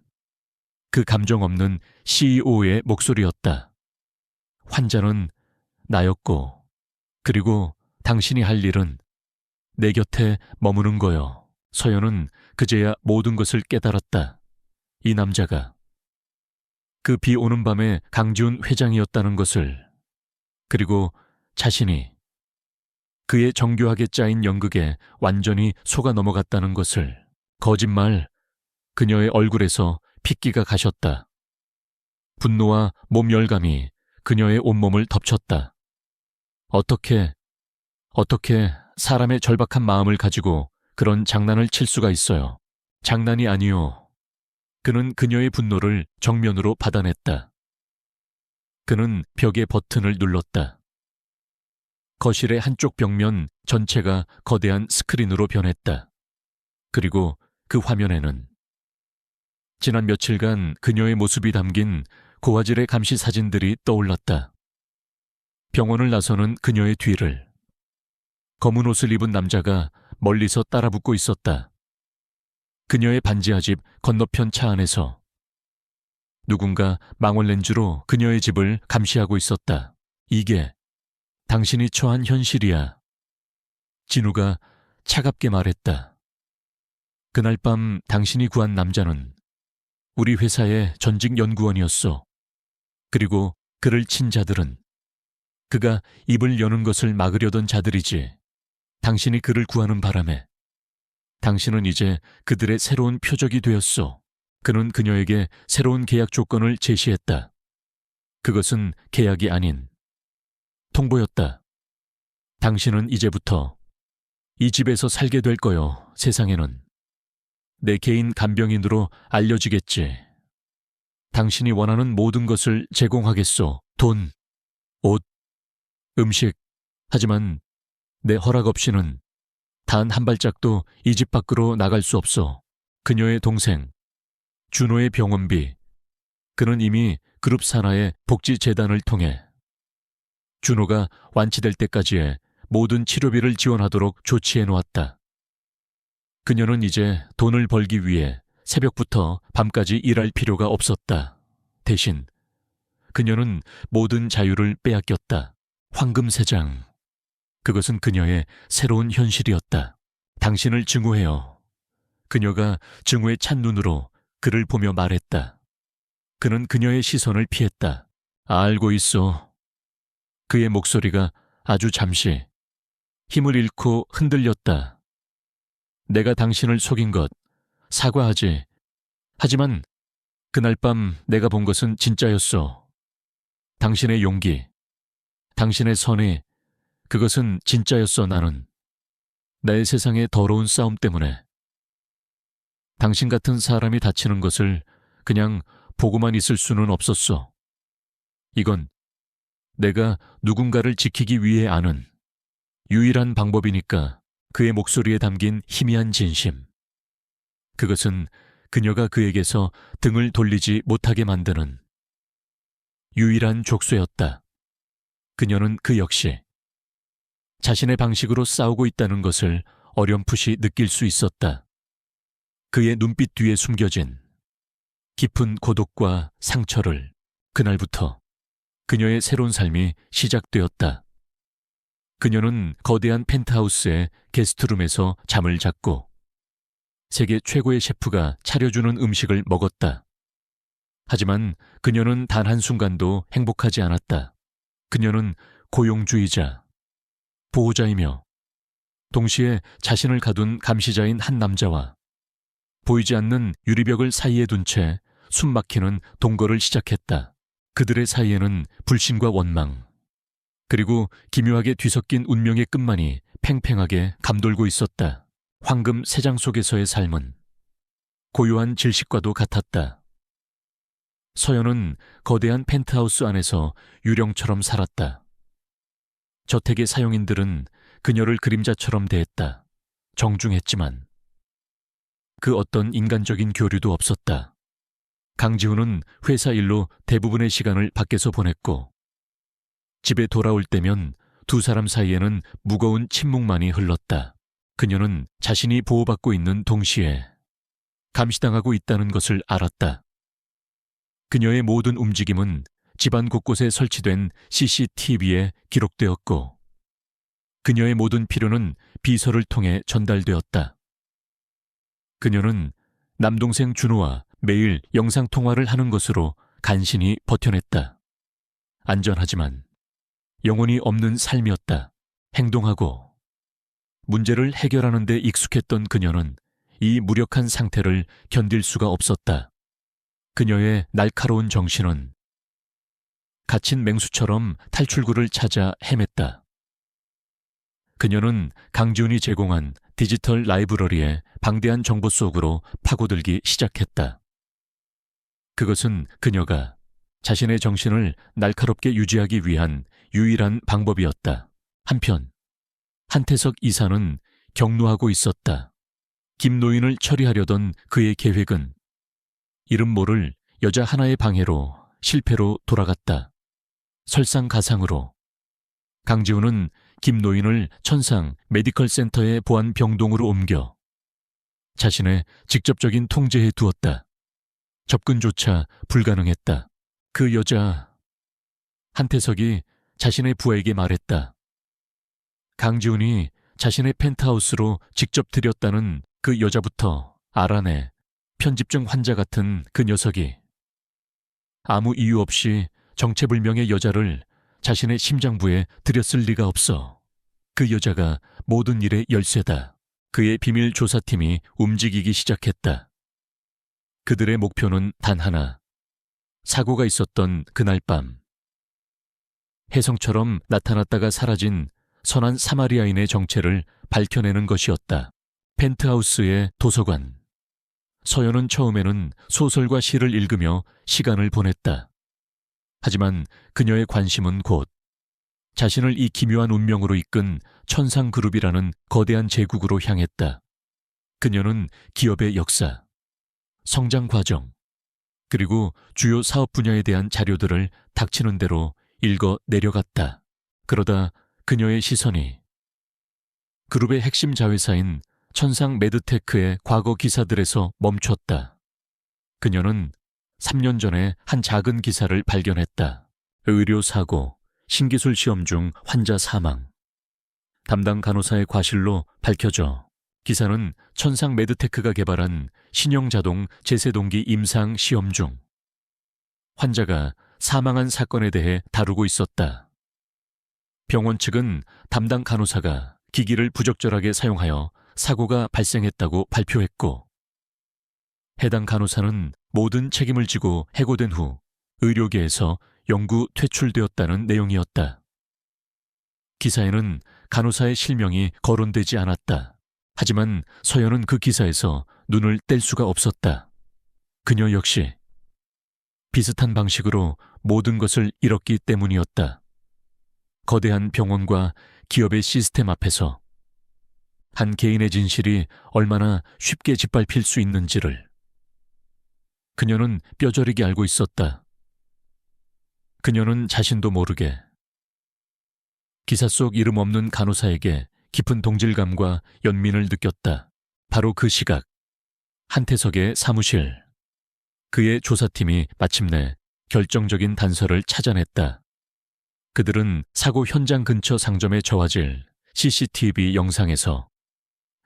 그 감정 없는 CEO의 목소리였다. 환자는 나였고, 그리고 당신이 할 일은 내 곁에 머무는 거요. 서연은 그제야 모든 것을 깨달았다. 이 남자가 그 비 오는 밤에 강지훈 회장이었다는 것을, 그리고 자신이 그의 정교하게 짜인 연극에 완전히 속아 넘어갔다는 것을. 거짓말. 그녀의 얼굴에서 핏기가 가셨다. 분노와 몸 열감이 그녀의 온몸을 덮쳤다. 어떻게 사람의 절박한 마음을 가지고 그런 장난을 칠 수가 있어요. 장난이 아니요. 그는 그녀의 분노를 정면으로 받아냈다. 그는 벽의 버튼을 눌렀다. 거실의 한쪽 벽면 전체가 거대한 스크린으로 변했다. 그리고 그 화면에는 지난 며칠간 그녀의 모습이 담긴 고화질의 감시 사진들이 떠올랐다. 병원을 나서는 그녀의 뒤를 검은 옷을 입은 남자가 멀리서 따라붙고 있었다. 그녀의 반지하 집 건너편 차 안에서 누군가 망원 렌즈로 그녀의 집을 감시하고 있었다. 이게 당신이 처한 현실이야. 진우가 차갑게 말했다. 그날 밤 당신이 구한 남자는 우리 회사의 전직 연구원이었어. 그리고 그를 친 자들은 그가 입을 여는 것을 막으려던 자들이지. 당신이 그를 구하는 바람에 당신은 이제 그들의 새로운 표적이 되었어. 그는 그녀에게 새로운 계약 조건을 제시했다. 그것은 계약이 아닌 통보였다. 당신은 이제부터 이 집에서 살게 될 거요, 세상에는. 내 개인 간병인으로 알려지겠지. 당신이 원하는 모든 것을 제공하겠소. 돈, 옷, 음식. 하지만 내 허락 없이는 단 한 발짝도 이 집 밖으로 나갈 수 없소. 그녀의 동생, 준호의 병원비. 그는 이미 그룹 산하의 복지재단을 통해 준호가 완치될 때까지의 모든 치료비를 지원하도록 조치해 놓았다. 그녀는 이제 돈을 벌기 위해 새벽부터 밤까지 일할 필요가 없었다. 대신 그녀는 모든 자유를 빼앗겼다. 황금 세 장. 그것은 그녀의 새로운 현실이었다. 당신을 증오해요. 그녀가 증오에 찬 눈으로 그를 보며 말했다. 그는 그녀의 시선을 피했다. 알고 있어. 그의 목소리가 아주 잠시 힘을 잃고 흔들렸다. 내가 당신을 속인 것 사과하지. 하지만 그날 밤 내가 본 것은 진짜였어. 당신의 용기, 당신의 선의 그것은 진짜였어. 나는 나의 세상의 더러운 싸움 때문에 당신 같은 사람이 다치는 것을 그냥 보고만 있을 수는 없었어. 이건 내가 누군가를 지키기 위해 아는 유일한 방법이니까. 그의 목소리에 담긴 희미한 진심. 그것은 그녀가 그에게서 등을 돌리지 못하게 만드는 유일한 족쇄였다. 그녀는 그 역시 자신의 방식으로 싸우고 있다는 것을 어렴풋이 느낄 수 있었다. 그의 눈빛 뒤에 숨겨진 깊은 고독과 상처를 그날부터 그녀의 새로운 삶이 시작되었다. 그녀는 거대한 펜트하우스의 게스트룸에서 잠을 잤고 세계 최고의 셰프가 차려주는 음식을 먹었다. 하지만 그녀는 단 한순간도 행복하지 않았다. 그녀는 고용주의자, 보호자이며 동시에 자신을 가둔 감시자인 한 남자와 보이지 않는 유리벽을 사이에 둔 채 숨막히는 동거를 시작했다. 그들의 사이에는 불신과 원망, 그리고 기묘하게 뒤섞인 운명의 끝만이 팽팽하게 감돌고 있었다. 황금 세 장 속에서의 삶은 고요한 질식과도 같았다. 서연은 거대한 펜트하우스 안에서 유령처럼 살았다. 저택의 사용인들은 그녀를 그림자처럼 대했다. 정중했지만 그 어떤 인간적인 교류도 없었다. 강지훈은 회사 일로 대부분의 시간을 밖에서 보냈고 집에 돌아올 때면 두 사람 사이에는 무거운 침묵만이 흘렀다. 그녀는 자신이 보호받고 있는 동시에 감시당하고 있다는 것을 알았다. 그녀의 모든 움직임은 집안 곳곳에 설치된 CCTV에 기록되었고 그녀의 모든 필요는 비서를 통해 전달되었다. 그녀는 남동생 준호와 매일 영상통화를 하는 것으로 간신히 버텨냈다. 안전하지만 영혼이 없는 삶이었다. 행동하고 문제를 해결하는 데 익숙했던 그녀는 이 무력한 상태를 견딜 수가 없었다. 그녀의 날카로운 정신은 갇힌 맹수처럼 탈출구를 찾아 헤맸다. 그녀는 강지훈이 제공한 디지털 라이브러리의 방대한 정보 속으로 파고들기 시작했다. 그것은 그녀가 자신의 정신을 날카롭게 유지하기 위한 유일한 방법이었다. 한편 한태석 이사는 격노하고 있었다. 김노인을 처리하려던 그의 계획은 이름 모를 여자 하나의 방해로 실패로 돌아갔다. 설상가상으로 강지훈은 김노인을 천상 메디컬 센터의 보안 병동으로 옮겨 자신의 직접적인 통제에 두었다. 접근조차 불가능했다. 그 여자, 한태석이 자신의 부하에게 말했다. 강지훈이 자신의 펜트하우스로 직접 들였다는 그 여자부터 알아내. 편집증 환자 같은 그 녀석이 아무 이유 없이 정체불명의 여자를 자신의 심장부에 들였을 리가 없어. 그 여자가 모든 일의 열쇠다. 그의 비밀 조사팀이 움직이기 시작했다. 그들의 목표는 단 하나. 사고가 있었던 그날 밤 혜성처럼 나타났다가 사라진 선한 사마리아인의 정체를 밝혀내는 것이었다. 펜트하우스의 도서관. 서연은 처음에는 소설과 시를 읽으며 시간을 보냈다. 하지만 그녀의 관심은 곧 자신을 이 기묘한 운명으로 이끈 천상그룹이라는 거대한 제국으로 향했다. 그녀는 기업의 역사, 성장 과정, 그리고 주요 사업 분야에 대한 자료들을 닥치는 대로 읽어 내려갔다. 그러다 그녀의 시선이 그룹의 핵심 자회사인 천상 메드테크의 과거 기사들에서 멈췄다. 그녀는 3년 전에 한 작은 기사를 발견했다. 의료사고, 신기술 시험 중 환자 사망. 담당 간호사의 과실로 밝혀져 기사는 천상 메드테크가 개발한 신형 자동 제세동기 임상 시험 중 환자가 사망한 사건에 대해 다루고 있었다. 병원 측은 담당 간호사가 기기를 부적절하게 사용하여 사고가 발생했다고 발표했고, 해당 간호사는 모든 책임을 지고 해고된 후 의료계에서 영구 퇴출되었다는 내용이었다. 기사에는 간호사의 실명이 거론되지 않았다. 하지만 서연은 그 기사에서 눈을 뗄 수가 없었다. 그녀 역시 비슷한 방식으로 모든 것을 잃었기 때문이었다. 거대한 병원과 기업의 시스템 앞에서 한 개인의 진실이 얼마나 쉽게 짓밟힐 수 있는지를 그녀는 뼈저리게 알고 있었다. 그녀는 자신도 모르게 기사 속 이름 없는 간호사에게 깊은 동질감과 연민을 느꼈다. 바로 그 시각, 한태석의 사무실. 그의 조사팀이 마침내 결정적인 단서를 찾아냈다. 그들은 사고 현장 근처 상점에 저화질 CCTV 영상에서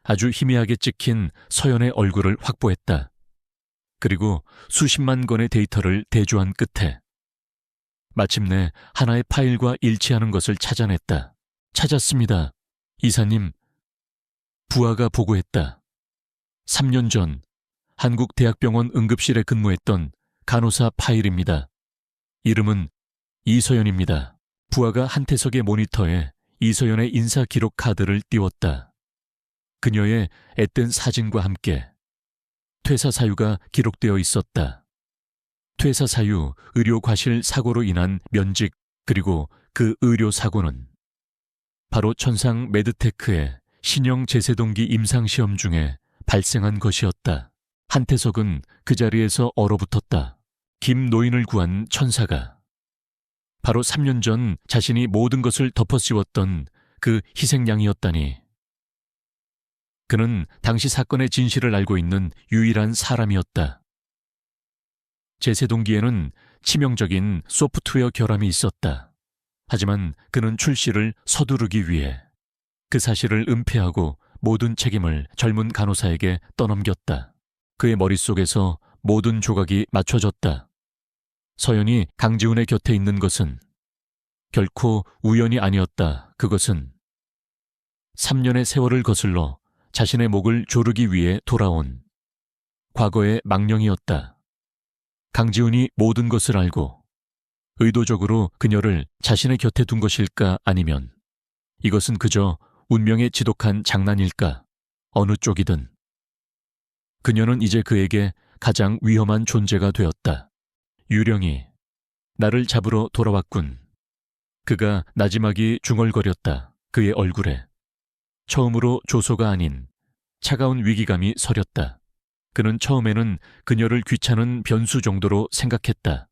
아주 희미하게 찍힌 서연의 얼굴을 확보했다. 그리고 수십만 건의 데이터를 대조한 끝에 마침내 하나의 파일과 일치하는 것을 찾아냈다. 찾았습니다. 이사님, 부하가 보고했다. 3년 전 한국대학병원 응급실에 근무했던 간호사 파일입니다. 이름은 이서연입니다. 부하가 한태석의 모니터에 이서연의 인사 기록 카드를 띄웠다. 그녀의 앳된 사진과 함께 퇴사 사유가 기록되어 있었다. 퇴사 사유, 의료 과실 사고로 인한 면직, 그리고 그 의료 사고는 바로 천상 메드테크의 신형 제세동기 임상시험 중에 발생한 것이었다. 한태석은 그 자리에서 얼어붙었다. 김노인을 구한 천사가 바로 3년 전 자신이 모든 것을 덮어씌웠던 그 희생양이었다니. 그는 당시 사건의 진실을 알고 있는 유일한 사람이었다. 제세동기에는 치명적인 소프트웨어 결함이 있었다. 하지만 그는 출시를 서두르기 위해 그 사실을 은폐하고 모든 책임을 젊은 간호사에게 떠넘겼다. 그의 머릿속에서 모든 조각이 맞춰졌다. 서연이 강지훈의 곁에 있는 것은 결코 우연이 아니었다. 그것은 3년의 세월을 거슬러 자신의 목을 조르기 위해 돌아온 과거의 망령이었다. 강지훈이 모든 것을 알고 의도적으로 그녀를 자신의 곁에 둔 것일까, 아니면 이것은 그저 운명의 지독한 장난일까? 어느 쪽이든 그녀는 이제 그에게 가장 위험한 존재가 되었다. 유령이 나를 잡으러 돌아왔군. 그가 나지막이 중얼거렸다. 그의 얼굴에 처음으로 조소가 아닌 차가운 위기감이 서렸다. 그는 처음에는 그녀를 귀찮은 변수 정도로 생각했다.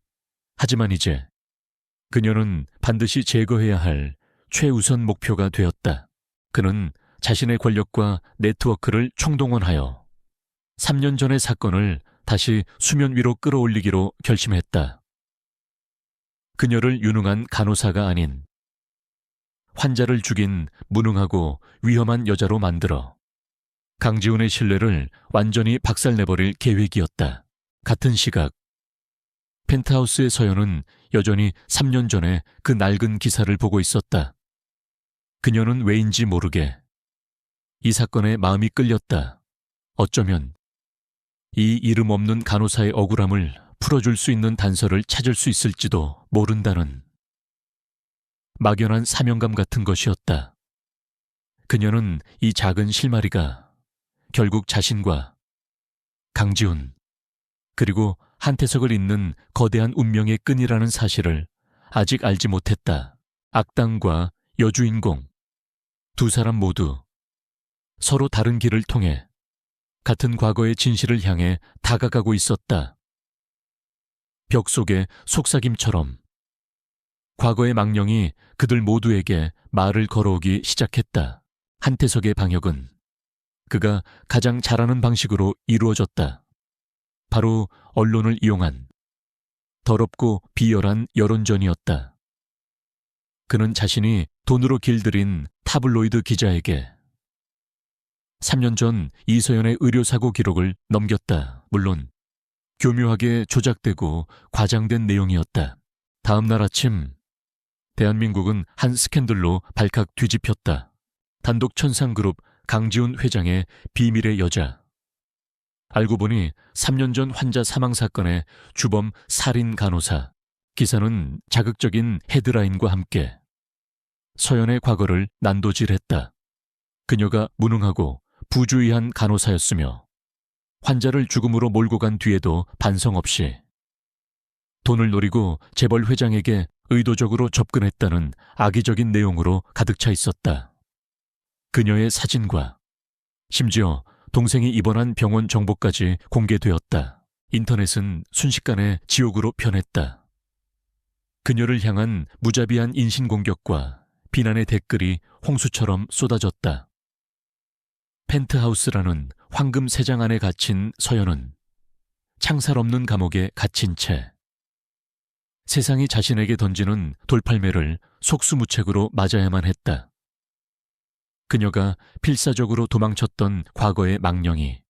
하지만 이제 그녀는 반드시 제거해야 할 최우선 목표가 되었다. 그는 자신의 권력과 네트워크를 총동원하여 3년 전의 사건을 다시 수면 위로 끌어올리기로 결심했다. 그녀를 유능한 간호사가 아닌 환자를 죽인 무능하고 위험한 여자로 만들어 강지훈의 신뢰를 완전히 박살내버릴 계획이었다. 같은 시각 펜트하우스의 서연은 여전히 3년 전에 그 낡은 기사를 보고 있었다. 그녀는 왜인지 모르게 이 사건에 마음이 끌렸다. 어쩌면 이 이름 없는 간호사의 억울함을 풀어줄 수 있는 단서를 찾을 수 있을지도 모른다는 막연한 사명감 같은 것이었다. 그녀는 이 작은 실마리가 결국 자신과 강지훈 그리고 한태석을 잇는 거대한 운명의 끈이라는 사실을 아직 알지 못했다. 악당과 여주인공 두 사람 모두 서로 다른 길을 통해 같은 과거의 진실을 향해 다가가고 있었다. 벽 속의 속삭임처럼 과거의 망령이 그들 모두에게 말을 걸어오기 시작했다. 한태석의 방역은 그가 가장 잘하는 방식으로 이루어졌다. 바로 언론을 이용한 더럽고 비열한 여론전이었다. 그는 자신이 돈으로 길들인 타블로이드 기자에게 3년 전 이서연의 의료사고 기록을 넘겼다. 물론 교묘하게 조작되고 과장된 내용이었다. 다음 날 아침 대한민국은 한 스캔들로 발칵 뒤집혔다. 단독 천상그룹 강지훈 회장의 비밀의 여자. 알고 보니 3년 전 환자 사망 사건의 주범 살인 간호사. 기사는 자극적인 헤드라인과 함께 서연의 과거를 난도질했다. 그녀가 무능하고 부주의한 간호사였으며 환자를 죽음으로 몰고 간 뒤에도 반성 없이 돈을 노리고 재벌 회장에게 의도적으로 접근했다는 악의적인 내용으로 가득 차 있었다. 그녀의 사진과 심지어 동생이 입원한 병원 정보까지 공개되었다. 인터넷은 순식간에 지옥으로 변했다. 그녀를 향한 무자비한 인신공격과 비난의 댓글이 홍수처럼 쏟아졌다. 펜트하우스라는 황금 세장 안에 갇힌 서연은 창살 없는 감옥에 갇힌 채 세상이 자신에게 던지는 돌팔매를 속수무책으로 맞아야만 했다. 그녀가 필사적으로 도망쳤던 과거의 망령이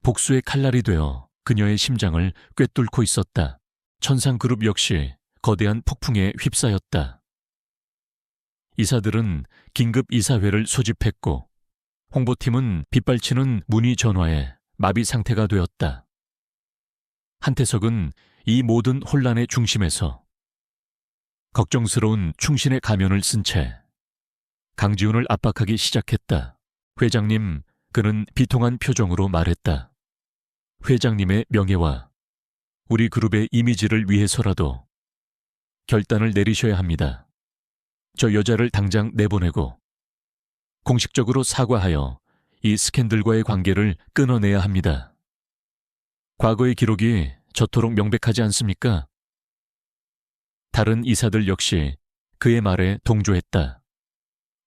복수의 칼날이 되어 그녀의 심장을 꿰뚫고 있었다. 천상그룹 역시 거대한 폭풍에 휩싸였다. 이사들은 긴급 이사회를 소집했고 홍보팀은 빗발치는 문의 전화에 마비 상태가 되었다. 한태석은 이 모든 혼란의 중심에서 걱정스러운 충신의 가면을 쓴 채 강지훈을 압박하기 시작했다. 회장님, 그는 비통한 표정으로 말했다. 회장님의 명예와 우리 그룹의 이미지를 위해서라도 결단을 내리셔야 합니다. 저 여자를 당장 내보내고 공식적으로 사과하여 이 스캔들과의 관계를 끊어내야 합니다. 과거의 기록이 저토록 명백하지 않습니까? 다른 이사들 역시 그의 말에 동조했다.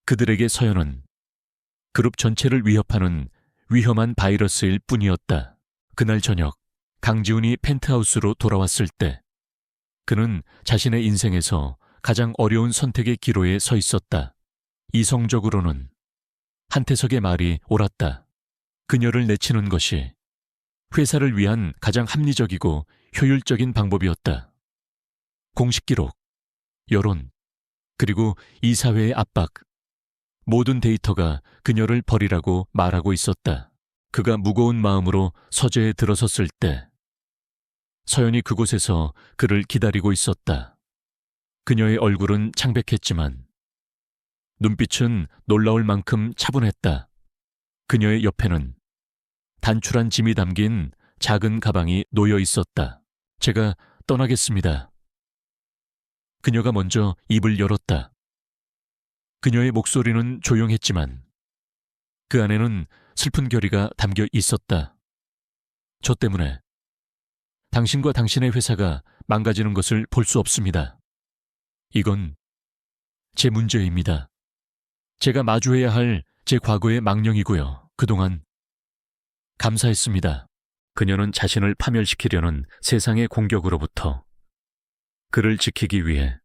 그들에게 서연은 그룹 전체를 위협하는 위험한 바이러스일 뿐이었다. 그날 저녁 강지훈이 펜트하우스로 돌아왔을 때 그는 자신의 인생에서 가장 어려운 선택의 기로에 서 있었다. 이성적으로는 한태석의 말이 옳았다. 그녀를 내치는 것이 회사를 위한 가장 합리적이고 효율적인 방법이었다. 공식 기록, 여론, 그리고 이사회의 압박, 모든 데이터가 그녀를 버리라고 말하고 있었다. 그가 무거운 마음으로 서재에 들어섰을 때 서연이 그곳에서 그를 기다리고 있었다. 그녀의 얼굴은 창백했지만 눈빛은 놀라울 만큼 차분했다. 그녀의 옆에는 단출한 짐이 담긴 작은 가방이 놓여 있었다. 제가 떠나겠습니다. 그녀가 먼저 입을 열었다. 그녀의 목소리는 조용했지만 그 안에는 슬픈 결의가 담겨 있었다. 저 때문에 당신과 당신의 회사가 망가지는 것을 볼 수 없습니다. 이건 제 문제입니다. 제가 마주해야 할 제 과거의 망령이고요. 그동안 감사했습니다. 그녀는 자신을 파멸시키려는 세상의 공격으로부터 그를 지키기 위해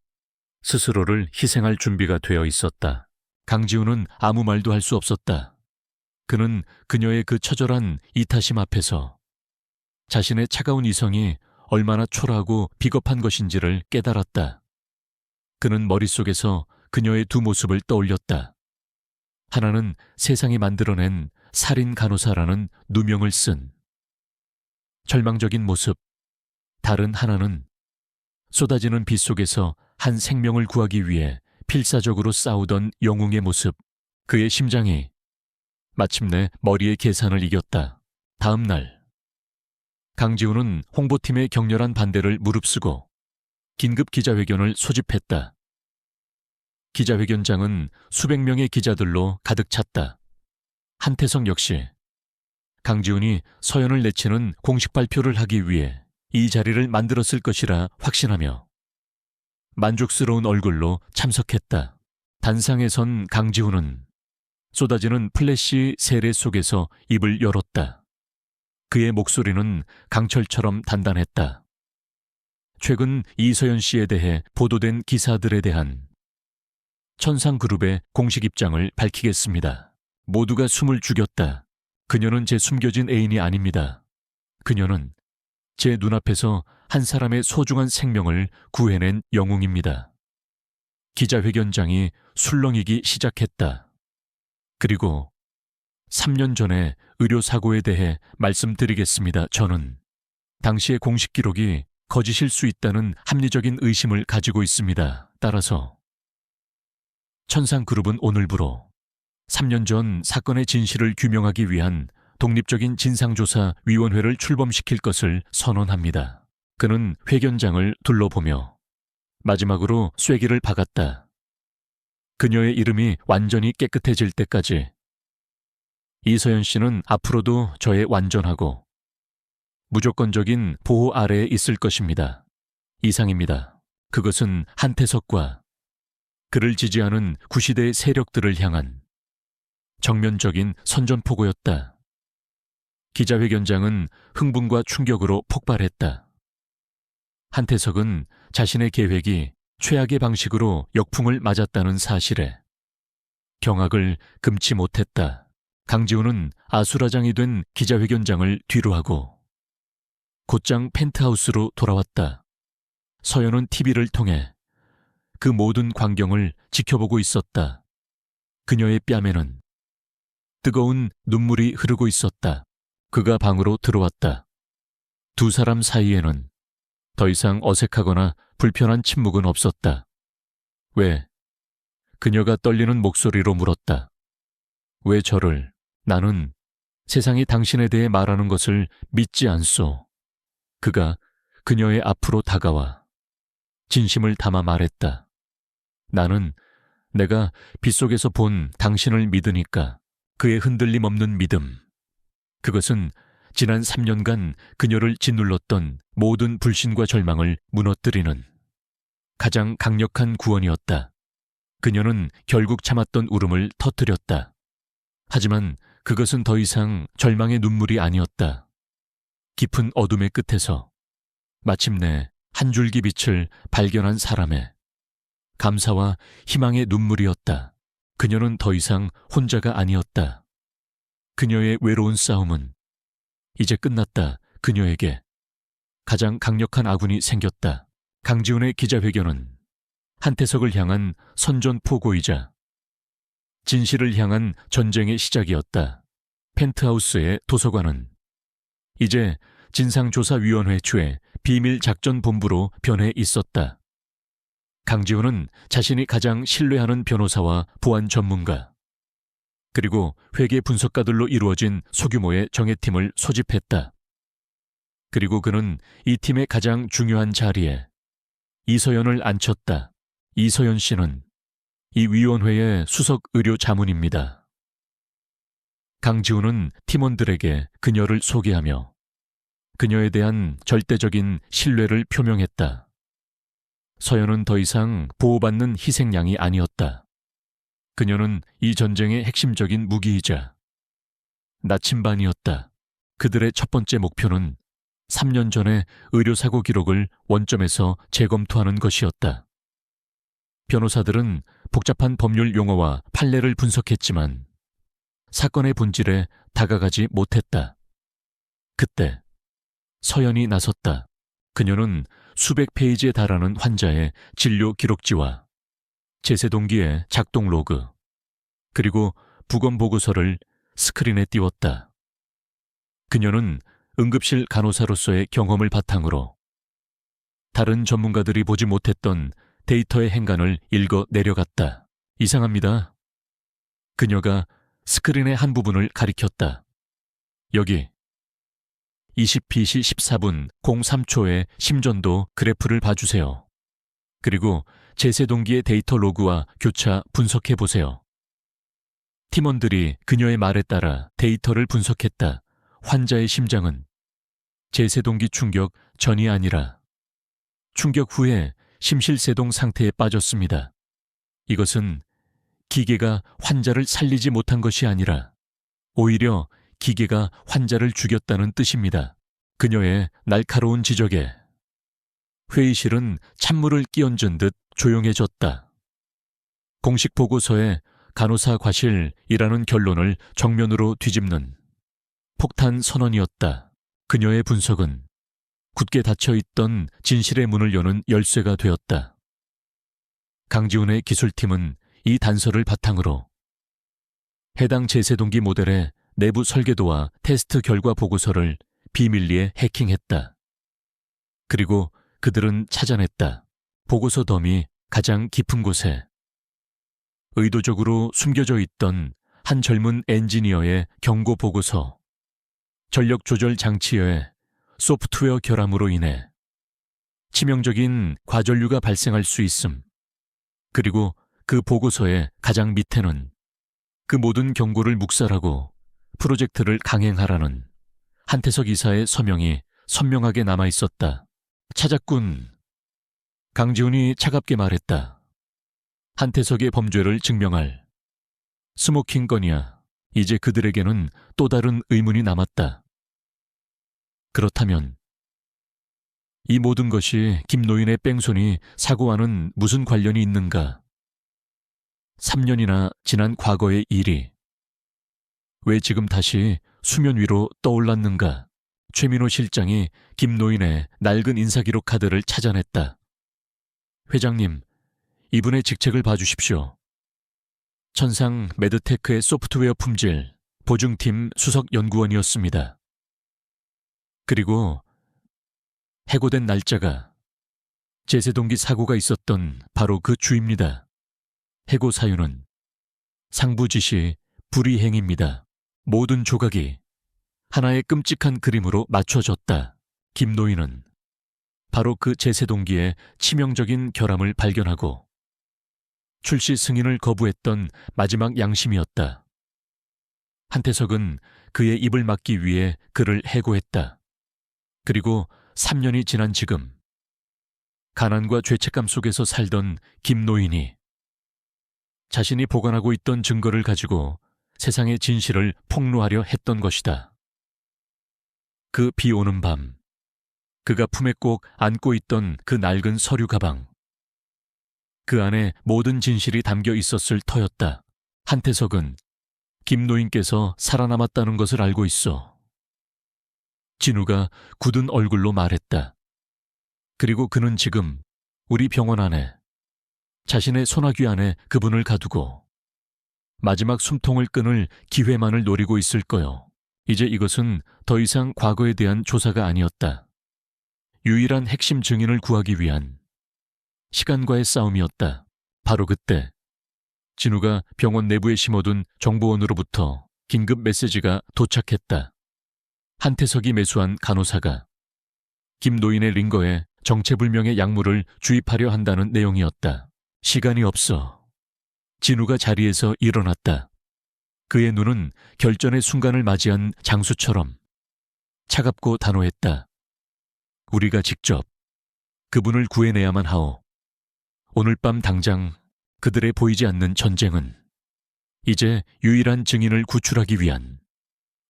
스스로를 희생할 준비가 되어 있었다. 강지훈은 아무 말도 할 수 없었다. 그는 그녀의 그 처절한 이타심 앞에서 자신의 차가운 이성이 얼마나 초라하고 비겁한 것인지를 깨달았다. 그는 머릿속에서 그녀의 두 모습을 떠올렸다. 하나는 세상이 만들어낸 살인 간호사라는 누명을 쓴 절망적인 모습, 다른 하나는 쏟아지는 빛 속에서 한 생명을 구하기 위해 필사적으로 싸우던 영웅의 모습. 그의 심장이 마침내 머리의 계산을 이겼다. 다음 날 강지훈은 홍보팀의 격렬한 반대를 무릅쓰고 긴급 기자회견을 소집했다. 기자회견장은 수백 명의 기자들로 가득 찼다. 한태석 역시 강지훈이 서연을 내치는 공식 발표를 하기 위해 이 자리를 만들었을 것이라 확신하며 만족스러운 얼굴로 참석했다. 단상에 선 강지훈은 쏟아지는 플래시 세례 속에서 입을 열었다. 그의 목소리는 강철처럼 단단했다. 최근 이서연 씨에 대해 보도된 기사들에 대한 천상그룹의 공식 입장을 밝히겠습니다. 모두가 숨을 죽였다. 그녀는 제 숨겨진 애인이 아닙니다. 그녀는 제 눈앞에서 한 사람의 소중한 생명을 구해낸 영웅입니다. 기자회견장이 술렁이기 시작했다. 그리고 3년 전에 의료사고에 대해 말씀드리겠습니다. 저는 당시의 공식 기록이 거짓일 수 있다는 합리적인 의심을 가지고 있습니다. 따라서 천상그룹은 오늘부로 3년 전 사건의 진실을 규명하기 위한 독립적인 진상조사위원회를 출범시킬 것을 선언합니다. 그는 회견장을 둘러보며 마지막으로 쐐기를 박았다. 그녀의 이름이 완전히 깨끗해질 때까지 이서연 씨는 앞으로도 저의 완전하고 무조건적인 보호 아래에 있을 것입니다. 이상입니다. 그것은 한태석과 그를 지지하는 구시대의 세력들을 향한 정면적인 선전포고였다. 기자회견장은 흥분과 충격으로 폭발했다. 한태석은 자신의 계획이 최악의 방식으로 역풍을 맞았다는 사실에 경악을 금치 못했다. 강지훈은 아수라장이 된 기자회견장을 뒤로하고 곧장 펜트하우스로 돌아왔다. 서연은 TV를 통해 그 모든 광경을 지켜보고 있었다. 그녀의 뺨에는 뜨거운 눈물이 흐르고 있었다. 그가 방으로 들어왔다. 두 사람 사이에는 더 이상 어색하거나 불편한 침묵은 없었다. 왜? 그녀가 떨리는 목소리로 물었다. 왜 저를? 나는 세상이 당신에 대해 말하는 것을 믿지 않소. 그가 그녀의 앞으로 다가와 진심을 담아 말했다. 나는 내가 빗속에서 본 당신을 믿으니까. 그의 흔들림 없는 믿음. 그것은 지난 3년간 그녀를 짓눌렀던 모든 불신과 절망을 무너뜨리는 가장 강력한 구원이었다. 그녀는 결국 참았던 울음을 터뜨렸다. 하지만 그것은 더 이상 절망의 눈물이 아니었다. 깊은 어둠의 끝에서 마침내 한 줄기 빛을 발견한 사람의 감사와 희망의 눈물이었다. 그녀는 더 이상 혼자가 아니었다. 그녀의 외로운 싸움은 이제 끝났다. 그녀에게 가장 강력한 아군이 생겼다. 강지훈의 기자회견은 한태석을 향한 선전포고이자 진실을 향한 전쟁의 시작이었다. 펜트하우스의 도서관은 이제 진상조사위원회 주의 비밀작전본부로 변해 있었다. 강지훈은 자신이 가장 신뢰하는 변호사와 보안 전문가, 그리고 회계 분석가들로 이루어진 소규모의 정예팀을 소집했다. 그리고 그는 이 팀의 가장 중요한 자리에 이서연을 앉혔다. 이서연 씨는 이 위원회의 수석 의료 자문입니다. 강지훈은 팀원들에게 그녀를 소개하며 그녀에 대한 절대적인 신뢰를 표명했다. 서연은 더 이상 보호받는 희생양이 아니었다. 그녀는 이 전쟁의 핵심적인 무기이자 나침반이었다. 그들의 첫 번째 목표는 3년 전의 의료사고 기록을 원점에서 재검토하는 것이었다. 변호사들은 복잡한 법률 용어와 판례를 분석했지만 사건의 본질에 다가가지 못했다. 그때 서연이 나섰다. 그녀는 수백 페이지에 달하는 환자의 진료 기록지와 제세 동기의 작동 로그, 그리고 부검 보고서를 스크린에 띄웠다. 그녀는 응급실 간호사로서의 경험을 바탕으로 다른 전문가들이 보지 못했던 데이터의 행간을 읽어 내려갔다. 이상합니다. 그녀가 스크린의 한 부분을 가리켰다. 여기 20pc 14분 03초의 심전도 그래프를 봐주세요. 그리고 제세동기의 데이터 로그와 교차 분석해 보세요. 팀원들이 그녀의 말에 따라 데이터를 분석했다. 환자의 심장은 제세동기 충격 전이 아니라 충격 후에 심실세동 상태에 빠졌습니다. 이것은 기계가 환자를 살리지 못한 것이 아니라 오히려 기계가 환자를 죽였다는 뜻입니다. 그녀의 날카로운 지적에 회의실은 찬물을 끼얹은 듯 조용해졌다. 공식 보고서에 간호사 과실이라는 결론을 정면으로 뒤집는 폭탄 선언이었다. 그녀의 분석은 굳게 닫혀있던 진실의 문을 여는 열쇠가 되었다. 강지훈의 기술팀은 이 단서를 바탕으로 해당 제세동기 모델의 내부 설계도와 테스트 결과 보고서를 비밀리에 해킹했다. 그리고 그들은 찾아냈다. 보고서 덤이 가장 깊은 곳에 의도적으로 숨겨져 있던 한 젊은 엔지니어의 경고 보고서. 전력 조절 장치의 소프트웨어 결함으로 인해 치명적인 과전류가 발생할 수 있음. 그리고 그 보고서의 가장 밑에는 그 모든 경고를 묵살하고 프로젝트를 강행하라는 한태석 이사의 서명이 선명하게 남아 있었다. 찾았군. 강지훈이 차갑게 말했다. 한태석의 범죄를 증명할 스모킹 건이야. 이제 그들에게는 또 다른 의문이 남았다. 그렇다면 이 모든 것이 김노인의 뺑소니 사고와는 무슨 관련이 있는가? 3년이나 지난 과거의 일이 왜 지금 다시 수면 위로 떠올랐는가? 최민호 실장이 김노인의 낡은 인사기록 카드를 찾아냈다. 회장님, 이분의 직책을 봐주십시오. 천상 매드테크의 소프트웨어 품질 보증팀 수석 연구원이었습니다. 그리고 해고된 날짜가 제세동기 사고가 있었던 바로 그 주입니다. 해고 사유는 상부 지시 불이행입니다. 모든 조각이 하나의 끔찍한 그림으로 맞춰졌다. 김노인은 바로 그 제세동기의 치명적인 결함을 발견하고 출시 승인을 거부했던 마지막 양심이었다. 한태석은 그의 입을 막기 위해 그를 해고했다. 그리고 3년이 지난 지금 가난과 죄책감 속에서 살던 김노인이 자신이 보관하고 있던 증거를 가지고 세상의 진실을 폭로하려 했던 것이다. 그 비 오는 밤, 그가 품에 꼭 안고 있던 그 낡은 서류 가방. 그 안에 모든 진실이 담겨 있었을 터였다. 한태석은 김노인께서 살아남았다는 것을 알고 있어. 진우가 굳은 얼굴로 말했다. 그리고 그는 지금 우리 병원 안에 자신의 소나귀 안에 그분을 가두고 마지막 숨통을 끊을 기회만을 노리고 있을 거요. 이제 이것은 더 이상 과거에 대한 조사가 아니었다. 유일한 핵심 증인을 구하기 위한 시간과의 싸움이었다. 바로 그때 진우가 병원 내부에 심어둔 정보원으로부터 긴급 메시지가 도착했다. 한태석이 매수한 간호사가 김노인의 링거에 정체불명의 약물을 주입하려 한다는 내용이었다. 시간이 없어. 진우가 자리에서 일어났다. 그의 눈은 결전의 순간을 맞이한 장수처럼 차갑고 단호했다. 우리가 직접 그분을 구해내야만 하오. 오늘 밤 당장 그들의 보이지 않는 전쟁은 이제 유일한 증인을 구출하기 위한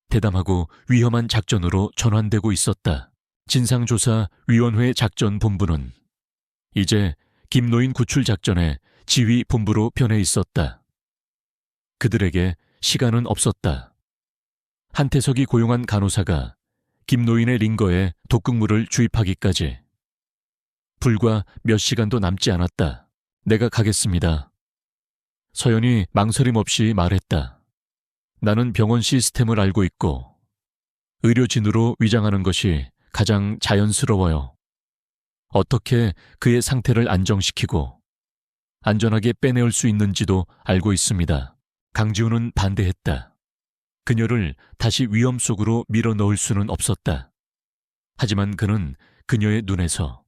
대담하고 위험한 작전으로 전환되고 있었다. 진상조사위원회 작전본부는 이제 김노인 구출 작전의 지휘본부로 변해 있었다. 그들에게 시간은 없었다. 한태석이 고용한 간호사가 김노인의 링거에 독극물을 주입하기까지 불과 몇 시간도 남지 않았다. 내가 가겠습니다. 서연이 망설임 없이 말했다. 나는 병원 시스템을 알고 있고 의료진으로 위장하는 것이 가장 자연스러워요. 어떻게 그의 상태를 안정시키고 안전하게 빼내올 수 있는지도 알고 있습니다. 강지훈은 반대했다. 그녀를 다시 위험 속으로 밀어 넣을 수는 없었다. 하지만 그는 그녀의 눈에서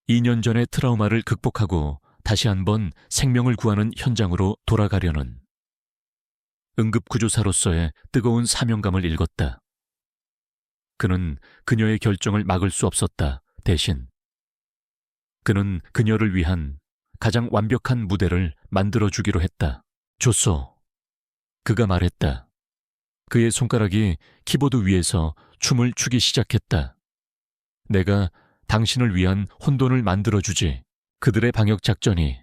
2년 전의 트라우마를 극복하고 다시 한번 생명을 구하는 현장으로 돌아가려는 응급구조사로서의 뜨거운 사명감을 읽었다. 그는 그녀의 결정을 막을 수 없었다. 대신 그는 그녀를 위한 가장 완벽한 무대를 만들어주기로 했다. 줬소. 그가 말했다. 그의 손가락이 키보드 위에서 춤을 추기 시작했다. 내가 당신을 위한 혼돈을 만들어주지. 그들의 방역작전이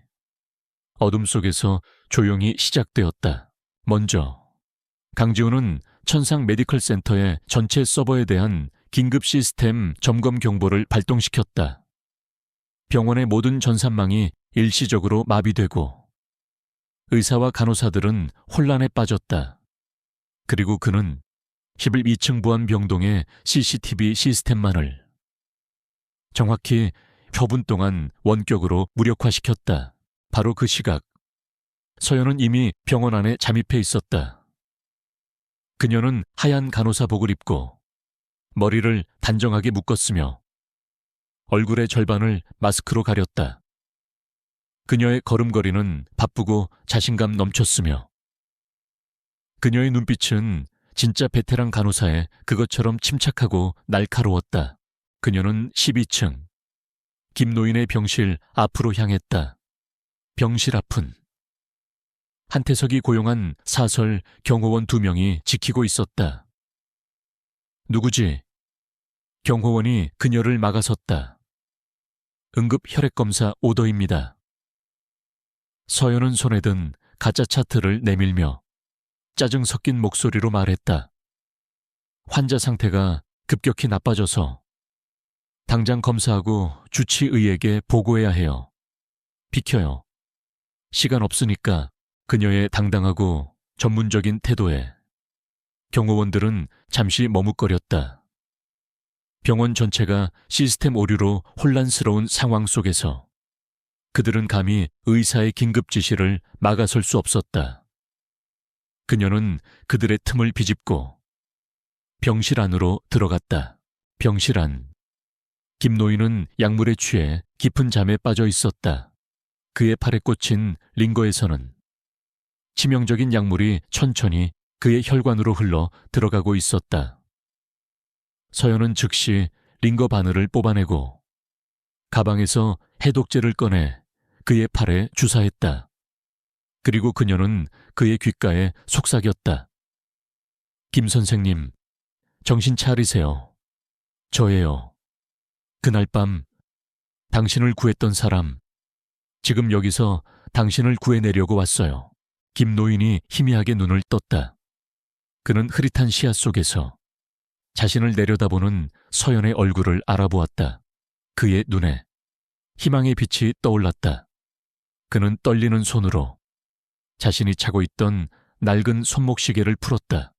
어둠 속에서 조용히 시작되었다. 먼저 강지훈은 천상 메디컬 센터의 전체 서버에 대한 긴급 시스템 점검 경보를 발동시켰다. 병원의 모든 전산망이 일시적으로 마비되고 의사와 간호사들은 혼란에 빠졌다. 그리고 그는 11층 부안병동의 CCTV 시스템만을 정확히 몇 분 동안 원격으로 무력화시켰다. 바로 그 시각, 서연은 이미 병원 안에 잠입해 있었다. 그녀는 하얀 간호사복을 입고 머리를 단정하게 묶었으며 얼굴의 절반을 마스크로 가렸다. 그녀의 걸음걸이는 바쁘고 자신감 넘쳤으며 그녀의 눈빛은 진짜 베테랑 간호사의 그것처럼 침착하고 날카로웠다. 그녀는 12층 김노인의 병실 앞으로 향했다. 병실 앞은 한태석이 고용한 사설 경호원 2명이 지키고 있었다. 누구지? 경호원이 그녀를 막아섰다. 응급 혈액검사 오더입니다. 서연은 손에 든 가짜 차트를 내밀며 짜증 섞인 목소리로 말했다. 환자 상태가 급격히 나빠져서 당장 검사하고 주치의에게 보고해야 해요. 비켜요. 시간 없으니까. 그녀의 당당하고 전문적인 태도에 경호원들은 잠시 머뭇거렸다. 병원 전체가 시스템 오류로 혼란스러운 상황 속에서 그들은 감히 의사의 긴급 지시를 막아설 수 없었다. 그녀는 그들의 틈을 비집고 병실 안으로 들어갔다. 병실 안. 김노인은 약물에 취해 깊은 잠에 빠져 있었다. 그의 팔에 꽂힌 링거에서는 치명적인 약물이 천천히 그의 혈관으로 흘러 들어가고 있었다. 서연은 즉시 링거 바늘을 뽑아내고 가방에서 해독제를 꺼내 그의 팔에 주사했다. 그리고 그녀는 그의 귓가에 속삭였다. 김 선생님, 정신 차리세요. 저예요. 그날 밤 당신을 구했던 사람, 지금 여기서 당신을 구해내려고 왔어요. 김노인이 희미하게 눈을 떴다. 그는 흐릿한 시야 속에서 자신을 내려다보는 서연의 얼굴을 알아보았다. 그의 눈에 희망의 빛이 떠올랐다. 그는 떨리는 손으로 자신이 차고 있던 낡은 손목시계를 풀었다.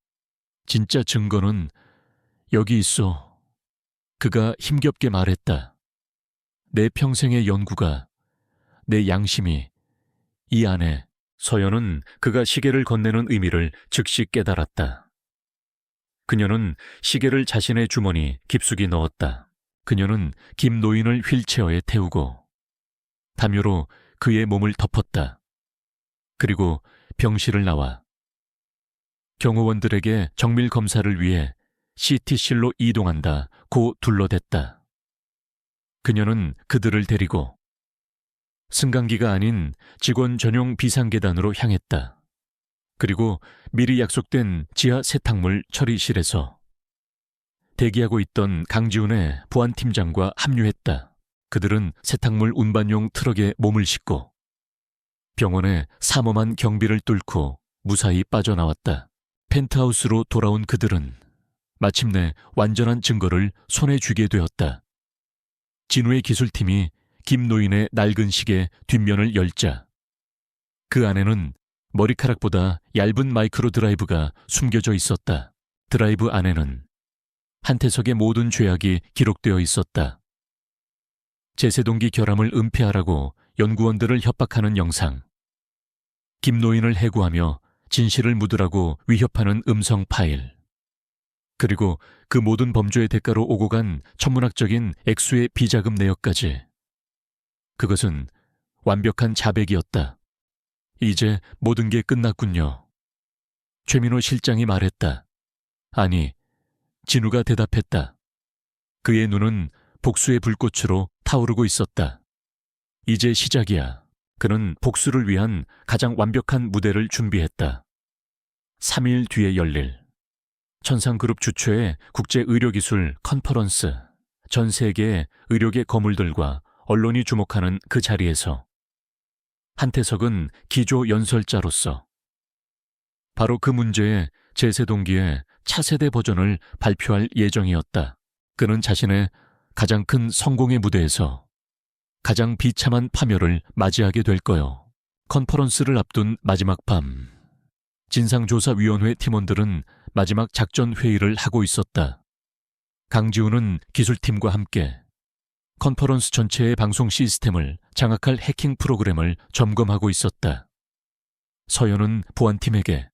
진짜 증거는 여기 있어. 그가 힘겹게 말했다. 내 평생의 연구가, 내 양심이 이 안에. 서연은 그가 시계를 건네는 의미를 즉시 깨달았다. 그녀는 시계를 자신의 주머니 깊숙이 넣었다. 그녀는 김노인을 휠체어에 태우고 담요로 그의 몸을 덮었다. 그리고 병실을 나와 경호원들에게 정밀 검사를 위해 CT실로 이동한다 고 둘러댔다. 그녀는 그들을 데리고 승강기가 아닌 직원 전용 비상계단으로 향했다. 그리고 미리 약속된 지하 세탁물 처리실에서 대기하고 있던 강지훈의 보안팀장과 합류했다. 그들은 세탁물 운반용 트럭에 몸을 싣고 병원의 삼엄한 경비를 뚫고 무사히 빠져나왔다. 펜트하우스로 돌아온 그들은 마침내 완전한 증거를 손에 쥐게 되었다. 진우의 기술팀이 김노인의 낡은 시계 뒷면을 열자 그 안에는 머리카락보다 얇은 마이크로 드라이브가 숨겨져 있었다. 드라이브 안에는 한태석의 모든 죄악이 기록되어 있었다. 제세동기 결함을 은폐하라고 연구원들을 협박하는 영상, 김노인을 해고하며 진실을 묻으라고 위협하는 음성 파일. 그리고 그 모든 범죄의 대가로 오고 간 천문학적인 액수의 비자금 내역까지. 그것은 완벽한 자백이었다. 이제 모든 게 끝났군요. 최민호 실장이 말했다. 아니, 진우가 대답했다. 그의 눈은 복수의 불꽃으로 타오르고 있었다. 이제 시작이야. 그는 복수를 위한 가장 완벽한 무대를 준비했다. 3일 뒤에 열릴 천상그룹 주최의 국제의료기술 컨퍼런스. 전 세계의 의료계 거물들과 언론이 주목하는 그 자리에서 한태석은 기조 연설자로서 바로 그 문제의 제세동기의 차세대 버전을 발표할 예정이었다. 그는 자신의 가장 큰 성공의 무대에서 가장 비참한 파멸을 맞이하게 될 거요. 컨퍼런스를 앞둔 마지막 밤, 진상조사위원회 팀원들은 마지막 작전 회의를 하고 있었다. 강지훈은 기술팀과 함께 컨퍼런스 전체의 방송 시스템을 장악할 해킹 프로그램을 점검하고 있었다. 서연은 보안팀에게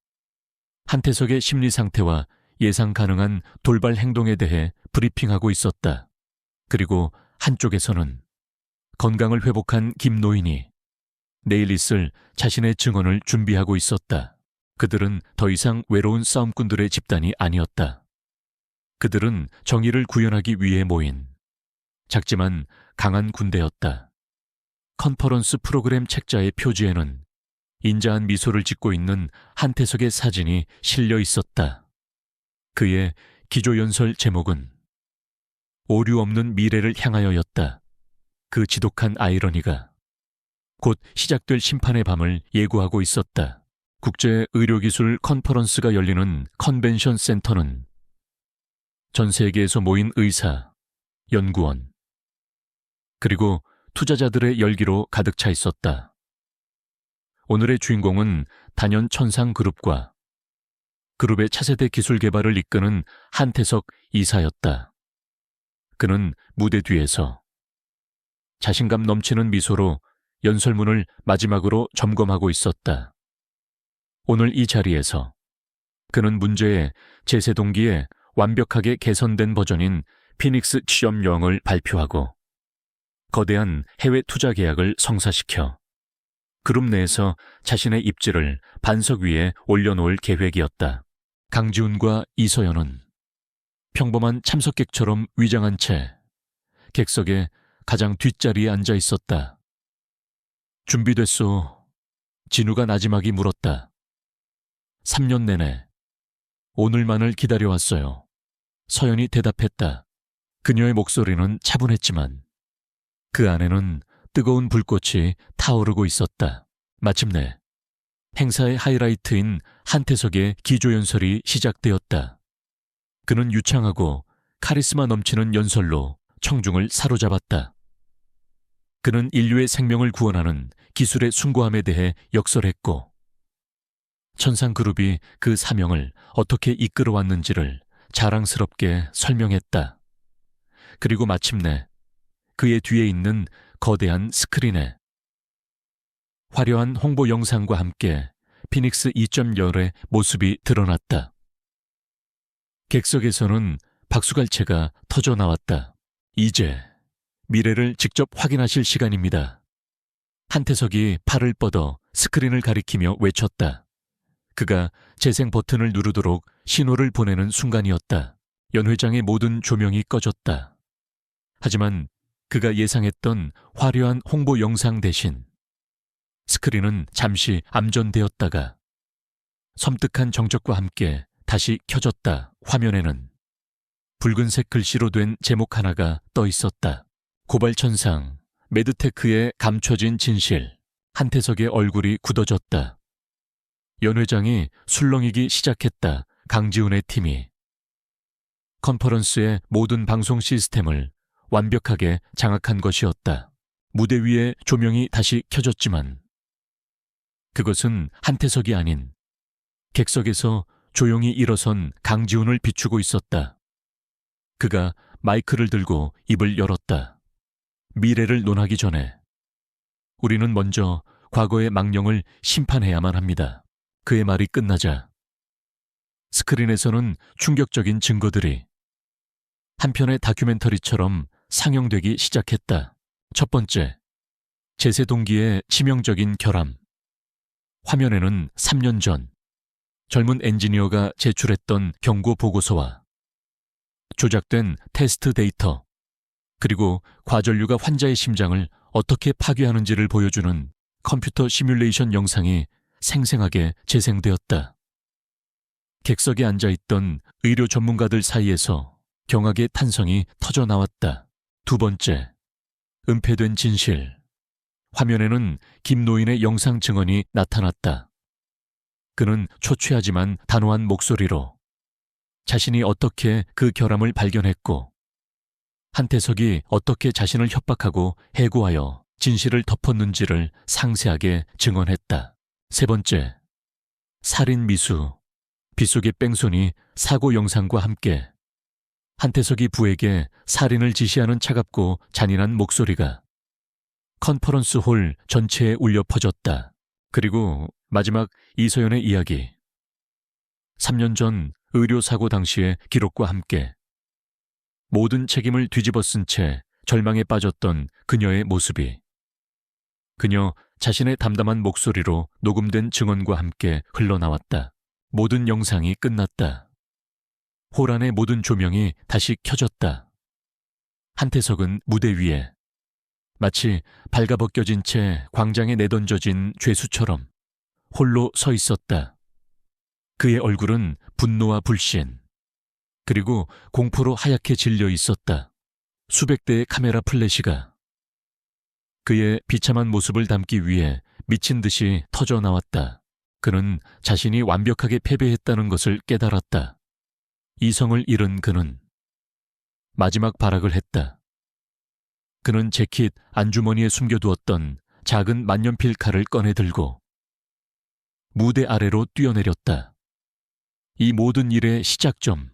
한태석의 심리 상태와 예상 가능한 돌발 행동에 대해 브리핑하고 있었다. 그리고 한쪽에서는 건강을 회복한 김노인이 내일 있을 자신의 증언을 준비하고 있었다. 그들은 더 이상 외로운 싸움꾼들의 집단이 아니었다. 그들은 정의를 구현하기 위해 모인 작지만 강한 군대였다. 컨퍼런스 프로그램 책자의 표지에는 인자한 미소를 짓고 있는 한태석의 사진이 실려 있었다. 그의 기조연설 제목은 오류 없는 미래를 향하여였다. 그 지독한 아이러니가 곧 시작될 심판의 밤을 예고하고 있었다. 국제의료기술 컨퍼런스가 열리는 컨벤션 센터는 전 세계에서 모인 의사, 연구원, 그리고 투자자들의 열기로 가득 차 있었다. 오늘의 주인공은 단연 천상그룹과 그룹의 차세대 기술 개발을 이끄는 한태석 이사였다. 그는 무대 뒤에서 자신감 넘치는 미소로 연설문을 마지막으로 점검하고 있었다. 오늘 이 자리에서 그는 문제의 제세동기의 완벽하게 개선된 버전인 피닉스 취업령을 발표하고 거대한 해외 투자 계약을 성사시켜 그룹 내에서 자신의 입지를 반석 위에 올려놓을 계획이었다. 강지훈과 이서연은 평범한 참석객처럼 위장한 채 객석의 가장 뒷자리에 앉아 있었다. 준비됐소? 진우가 나지막이 물었다. 3년 내내 오늘만을 기다려왔어요. 서연이 대답했다. 그녀의 목소리는 차분했지만 그 안에는 뜨거운 불꽃이 타오르고 있었다. 마침내 행사의 하이라이트인 한태석의 기조연설이 시작되었다. 그는 유창하고 카리스마 넘치는 연설로 청중을 사로잡았다. 그는 인류의 생명을 구원하는 기술의 숭고함에 대해 역설했고 천상그룹이 그 사명을 어떻게 이끌어왔는지를 자랑스럽게 설명했다. 그리고 마침내 그의 뒤에 있는 거대한 스크린에 화려한 홍보 영상과 함께 피닉스 2.0의 모습이 드러났다. 객석에서는 박수갈채가 터져 나왔다. 이제 미래를 직접 확인하실 시간입니다. 한태석이 팔을 뻗어 스크린을 가리키며 외쳤다. 그가 재생 버튼을 누르도록 신호를 보내는 순간이었다. 연회장의 모든 조명이 꺼졌다. 하지만 그가 예상했던 화려한 홍보 영상 대신 스크린은 잠시 암전되었다가 섬뜩한 정적과 함께 다시 켜졌다. 화면에는 붉은색 글씨로 된 제목 하나가 떠 있었다. 고발천상, 매드테크의 감춰진 진실. 한태석의 얼굴이 굳어졌다. 연회장이 술렁이기 시작했다. 강지훈의 팀이 컨퍼런스의 모든 방송 시스템을 완벽하게 장악한 것이었다. 무대 위에 조명이 다시 켜졌지만 그것은 한태석이 아닌 객석에서 조용히 일어선 강지훈을 비추고 있었다. 그가 마이크를 들고 입을 열었다. 미래를 논하기 전에 우리는 먼저 과거의 망령을 심판해야만 합니다. 그의 말이 끝나자 스크린에서는 충격적인 증거들이 한 편의 다큐멘터리처럼 상영되기 시작했다. 첫 번째, 제세 동기의 치명적인 결함. 화면에는 3년 전 젊은 엔지니어가 제출했던 경고 보고서와 조작된 테스트 데이터, 그리고 과전류가 환자의 심장을 어떻게 파괴하는지를 보여주는 컴퓨터 시뮬레이션 영상이 생생하게 재생되었다. 객석에 앉아있던 의료 전문가들 사이에서 경악의 탄성이 터져나왔다. 두 번째, 은폐된 진실. 화면에는 김노인의 영상 증언이 나타났다. 그는 초췌하지만 단호한 목소리로 자신이 어떻게 그 결함을 발견했고 한태석이 어떻게 자신을 협박하고 해고하여 진실을 덮었는지를 상세하게 증언했다. 세 번째, 살인 미수. 빗속의 뺑소니 사고 영상과 함께 한태석이 부에게 살인을 지시하는 차갑고 잔인한 목소리가 컨퍼런스 홀 전체에 울려 퍼졌다. 그리고 마지막 이서연의 이야기. 3년 전 의료사고 당시의 기록과 함께 모든 책임을 뒤집어 쓴 채 절망에 빠졌던 그녀의 모습이 그녀 자신의 담담한 목소리로 녹음된 증언과 함께 흘러나왔다. 모든 영상이 끝났다. 홀 안의 모든 조명이 다시 켜졌다. 한태석은 무대 위에 마치 발가벗겨진 채 광장에 내던져진 죄수처럼 홀로 서 있었다. 그의 얼굴은 분노와 불신, 그리고 공포로 하얗게 질려 있었다. 수백 대의 카메라 플래시가 그의 비참한 모습을 담기 위해 미친 듯이 터져 나왔다. 그는 자신이 완벽하게 패배했다는 것을 깨달았다. 이성을 잃은 그는 마지막 발악을 했다. 그는 재킷 안주머니에 숨겨두었던 작은 만년필 칼을 꺼내 들고 무대 아래로 뛰어내렸다. 이 모든 일의 시작점.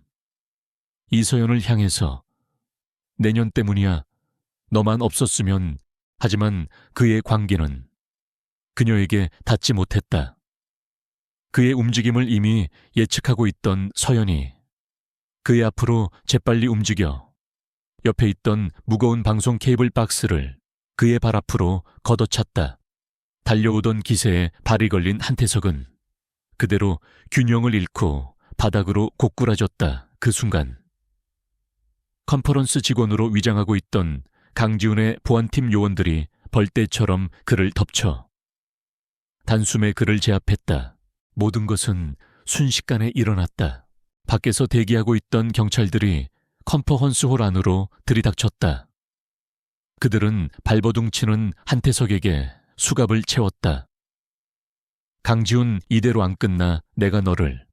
이서연을 향해서 내년 때문이야. 너만 없었으면. 하지만 그의 광기는 그녀에게 닿지 못했다. 그의 움직임을 이미 예측하고 있던 서연이 그의 앞으로 재빨리 움직여 옆에 있던 무거운 방송 케이블 박스를 그의 발 앞으로 걷어찼다. 달려오던 기세에 발이 걸린 한태석은 그대로 균형을 잃고 바닥으로 고꾸라졌다. 그 순간 컨퍼런스 직원으로 위장하고 있던 강지훈의 보안팀 요원들이 벌떼처럼 그를 덮쳐 단숨에 그를 제압했다. 모든 것은 순식간에 일어났다. 밖에서 대기하고 있던 경찰들이 컨퍼런스 홀 안으로 들이닥쳤다. 그들은 발버둥 치는 한태석에게 수갑을 채웠다. 강지훈, 이대로 안 끝나 내가 너를.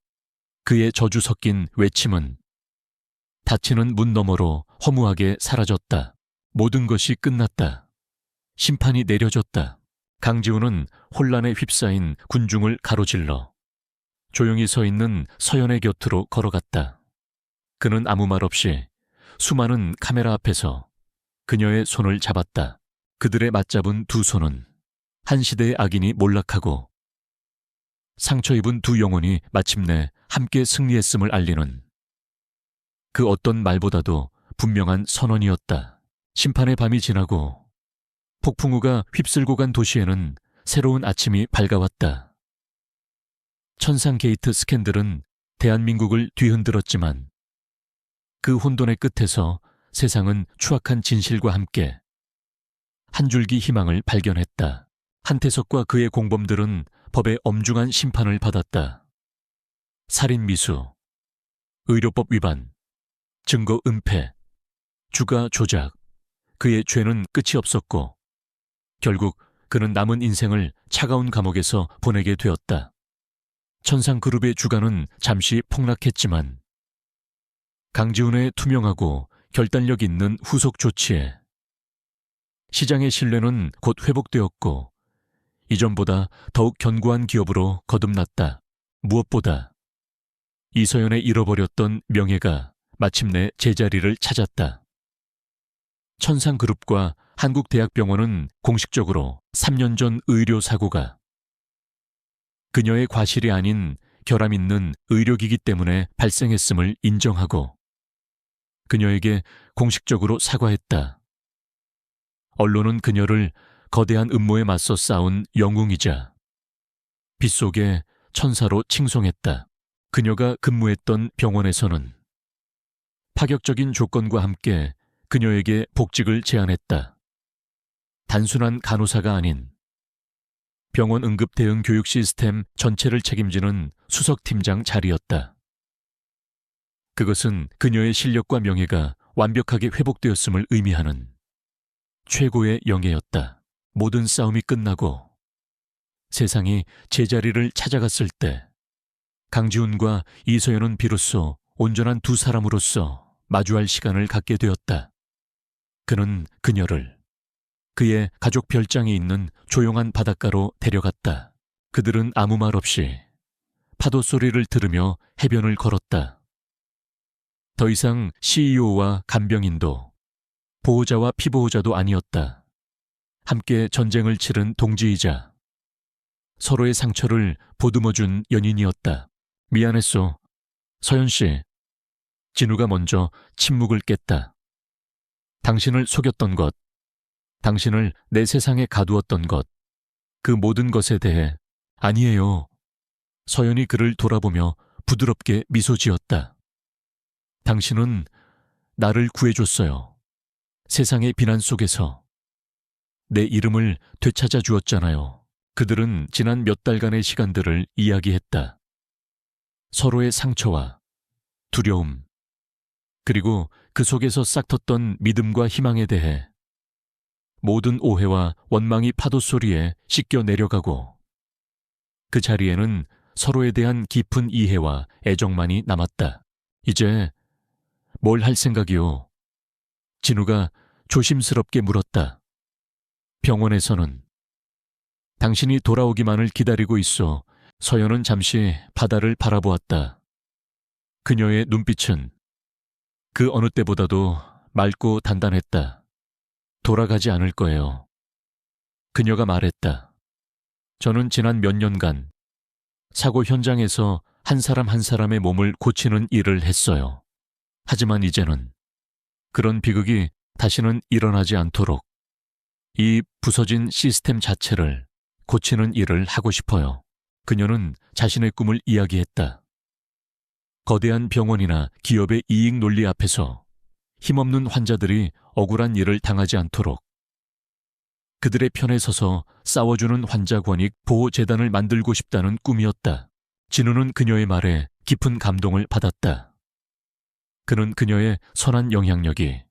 그의 저주 섞인 외침은 닫히는 문 너머로 허무하게 사라졌다. 모든 것이 끝났다. 심판이 내려졌다. 강지훈은 혼란에 휩싸인 군중을 가로질러 조용히 서 있는 서연의 곁으로 걸어갔다. 그는 아무 말 없이 수많은 카메라 앞에서 그녀의 손을 잡았다. 그들의 맞잡은 두 손은 한 시대의 악인이 몰락하고 상처 입은 두 영혼이 마침내 함께 승리했음을 알리는 그 어떤 말보다도 분명한 선언이었다. 심판의 밤이 지나고 폭풍우가 휩쓸고 간 도시에는 새로운 아침이 밝아왔다. 천상 게이트 스캔들은 대한민국을 뒤흔들었지만 그 혼돈의 끝에서 세상은 추악한 진실과 함께 한 줄기 희망을 발견했다. 한태석과 그의 공범들은 법의 엄중한 심판을 받았다. 살인 미수, 의료법 위반, 증거 은폐, 주가 조작. 그의 죄는 끝이 없었고 결국 그는 남은 인생을 차가운 감옥에서 보내게 되었다. 천상그룹의 주가는 잠시 폭락했지만 강지훈의 투명하고 결단력 있는 후속 조치에 시장의 신뢰는 곧 회복되었고 이전보다 더욱 견고한 기업으로 거듭났다. 무엇보다 이서연의 잃어버렸던 명예가 마침내 제자리를 찾았다. 천상그룹과 한국대학병원은 공식적으로 3년 전 의료사고가 그녀의 과실이 아닌 결함 있는 의료기기 때문에 발생했음을 인정하고 그녀에게 공식적으로 사과했다. 언론은 그녀를 거대한 음모에 맞서 싸운 영웅이자 빛속의 천사로 칭송했다. 그녀가 근무했던 병원에서는 파격적인 조건과 함께 그녀에게 복직을 제안했다. 단순한 간호사가 아닌 병원 응급 대응 교육 시스템 전체를 책임지는 수석팀장 자리였다. 그것은 그녀의 실력과 명예가 완벽하게 회복되었음을 의미하는 최고의 영예였다. 모든 싸움이 끝나고 세상이 제자리를 찾아갔을 때 강지훈과 이서연은 비로소 온전한 두 사람으로서 마주할 시간을 갖게 되었다. 그는 그녀를 그의 가족 별장이 있는 조용한 바닷가로 데려갔다. 그들은 아무 말 없이 파도 소리를 들으며 해변을 걸었다. 더 이상 CEO와 간병인도 보호자와 피보호자도 아니었다. 함께 전쟁을 치른 동지이자 서로의 상처를 보듬어준 연인이었다. 미안했소. 서연 씨. 진우가 먼저 침묵을 깼다. 당신을 속였던 것, 당신을 내 세상에 가두었던 것, 그 모든 것에 대해 아니에요. 서연이 그를 돌아보며 부드럽게 미소 지었다. 당신은 나를 구해줬어요. 세상의 비난 속에서 내 이름을 되찾아 주었잖아요. 그들은 지난 몇 달간의 시간들을 이야기했다. 서로의 상처와 두려움, 그리고 그 속에서 싹텄던 믿음과 희망에 대해 모든 오해와 원망이 파도 소리에 씻겨 내려가고 그 자리에는 서로에 대한 깊은 이해와 애정만이 남았다. 이제 뭘 할 생각이요? 진우가 조심스럽게 물었다. 병원에서는 당신이 돌아오기만을 기다리고 있어. 서연은 잠시 바다를 바라보았다. 그녀의 눈빛은 그 어느 때보다도 맑고 단단했다. 돌아가지 않을 거예요. 그녀가 말했다. 저는 지난 몇 년간 사고 현장에서 한 사람 한 사람의 몸을 고치는 일을 했어요. 하지만 이제는 그런 비극이 다시는 일어나지 않도록 이 부서진 시스템 자체를 고치는 일을 하고 싶어요. 그녀는 자신의 꿈을 이야기했다. 거대한 병원이나 기업의 이익 논리 앞에서 힘없는 환자들이 억울한 일을 당하지 않도록 그들의 편에 서서 싸워주는 환자권익 보호재단을 만들고 싶다는 꿈이었다. 진우는 그녀의 말에 깊은 감동을 받았다. 그는 그녀의 선한 영향력이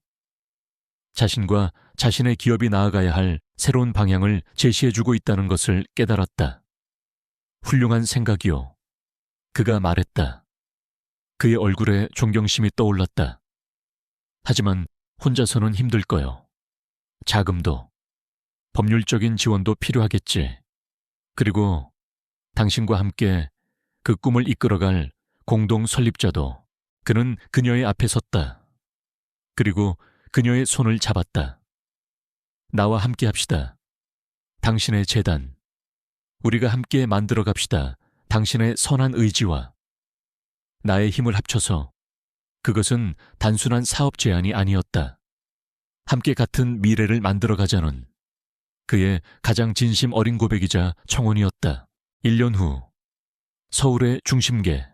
자신과 자신의 기업이 나아가야 할 새로운 방향을 제시해주고 있다는 것을 깨달았다. 훌륭한 생각이요. 그가 말했다. 그의 얼굴에 존경심이 떠올랐다. 하지만 혼자서는 힘들 거요. 자금도, 법률적인 지원도 필요하겠지. 그리고 당신과 함께 그 꿈을 이끌어갈 공동 설립자도. 그는 그녀의 앞에 섰다. 그리고 그녀의 손을 잡았다. 나와 함께 합시다. 당신의 재단. 우리가 함께 만들어 갑시다. 당신의 선한 의지와 나의 힘을 합쳐서. 그것은 단순한 사업 제안이 아니었다. 함께 같은 미래를 만들어 가자는 그의 가장 진심 어린 고백이자 청혼이었다. 1년 후 서울의 중심계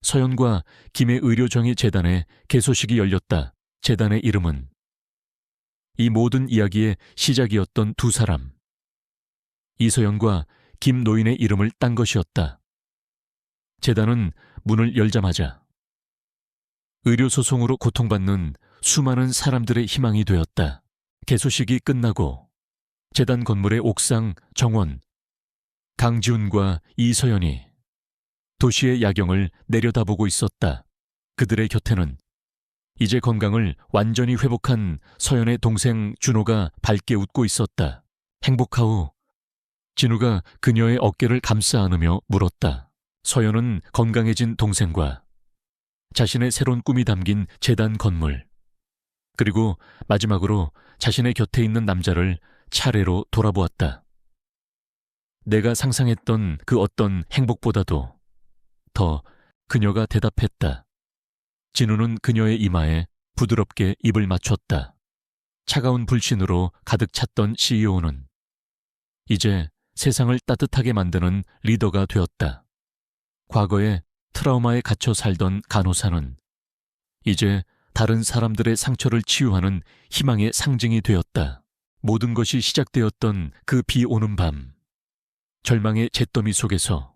서연과 김해 의료정의 재단의 개소식이 열렸다. 재단의 이름은 이 모든 이야기의 시작이었던 두 사람, 이서연과 김노인의 이름을 딴 것이었다. 재단은 문을 열자마자 의료소송으로 고통받는 수많은 사람들의 희망이 되었다. 개소식이 끝나고 재단 건물의 옥상 정원, 강지훈과 이서연이 도시의 야경을 내려다보고 있었다. 그들의 곁에는 이제 건강을 완전히 회복한 서연의 동생 준호가 밝게 웃고 있었다. 행복하오. 진우가 그녀의 어깨를 감싸 안으며 물었다. 서연은 건강해진 동생과 자신의 새로운 꿈이 담긴 재단 건물, 그리고 마지막으로 자신의 곁에 있는 남자를 차례로 돌아보았다. 내가 상상했던 그 어떤 행복보다도 더 그녀가 대답했다. 진우는 그녀의 이마에 부드럽게 입을 맞췄다. 차가운 불신으로 가득 찼던 CEO는 이제 세상을 따뜻하게 만드는 리더가 되었다. 과거에 트라우마에 갇혀 살던 간호사는 이제 다른 사람들의 상처를 치유하는 희망의 상징이 되었다. 모든 것이 시작되었던 그 비 오는 밤, 절망의 잿더미 속에서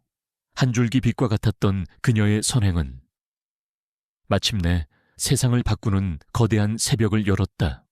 한 줄기 빛과 같았던 그녀의 선행은 마침내 세상을 바꾸는 거대한 새벽을 열었다.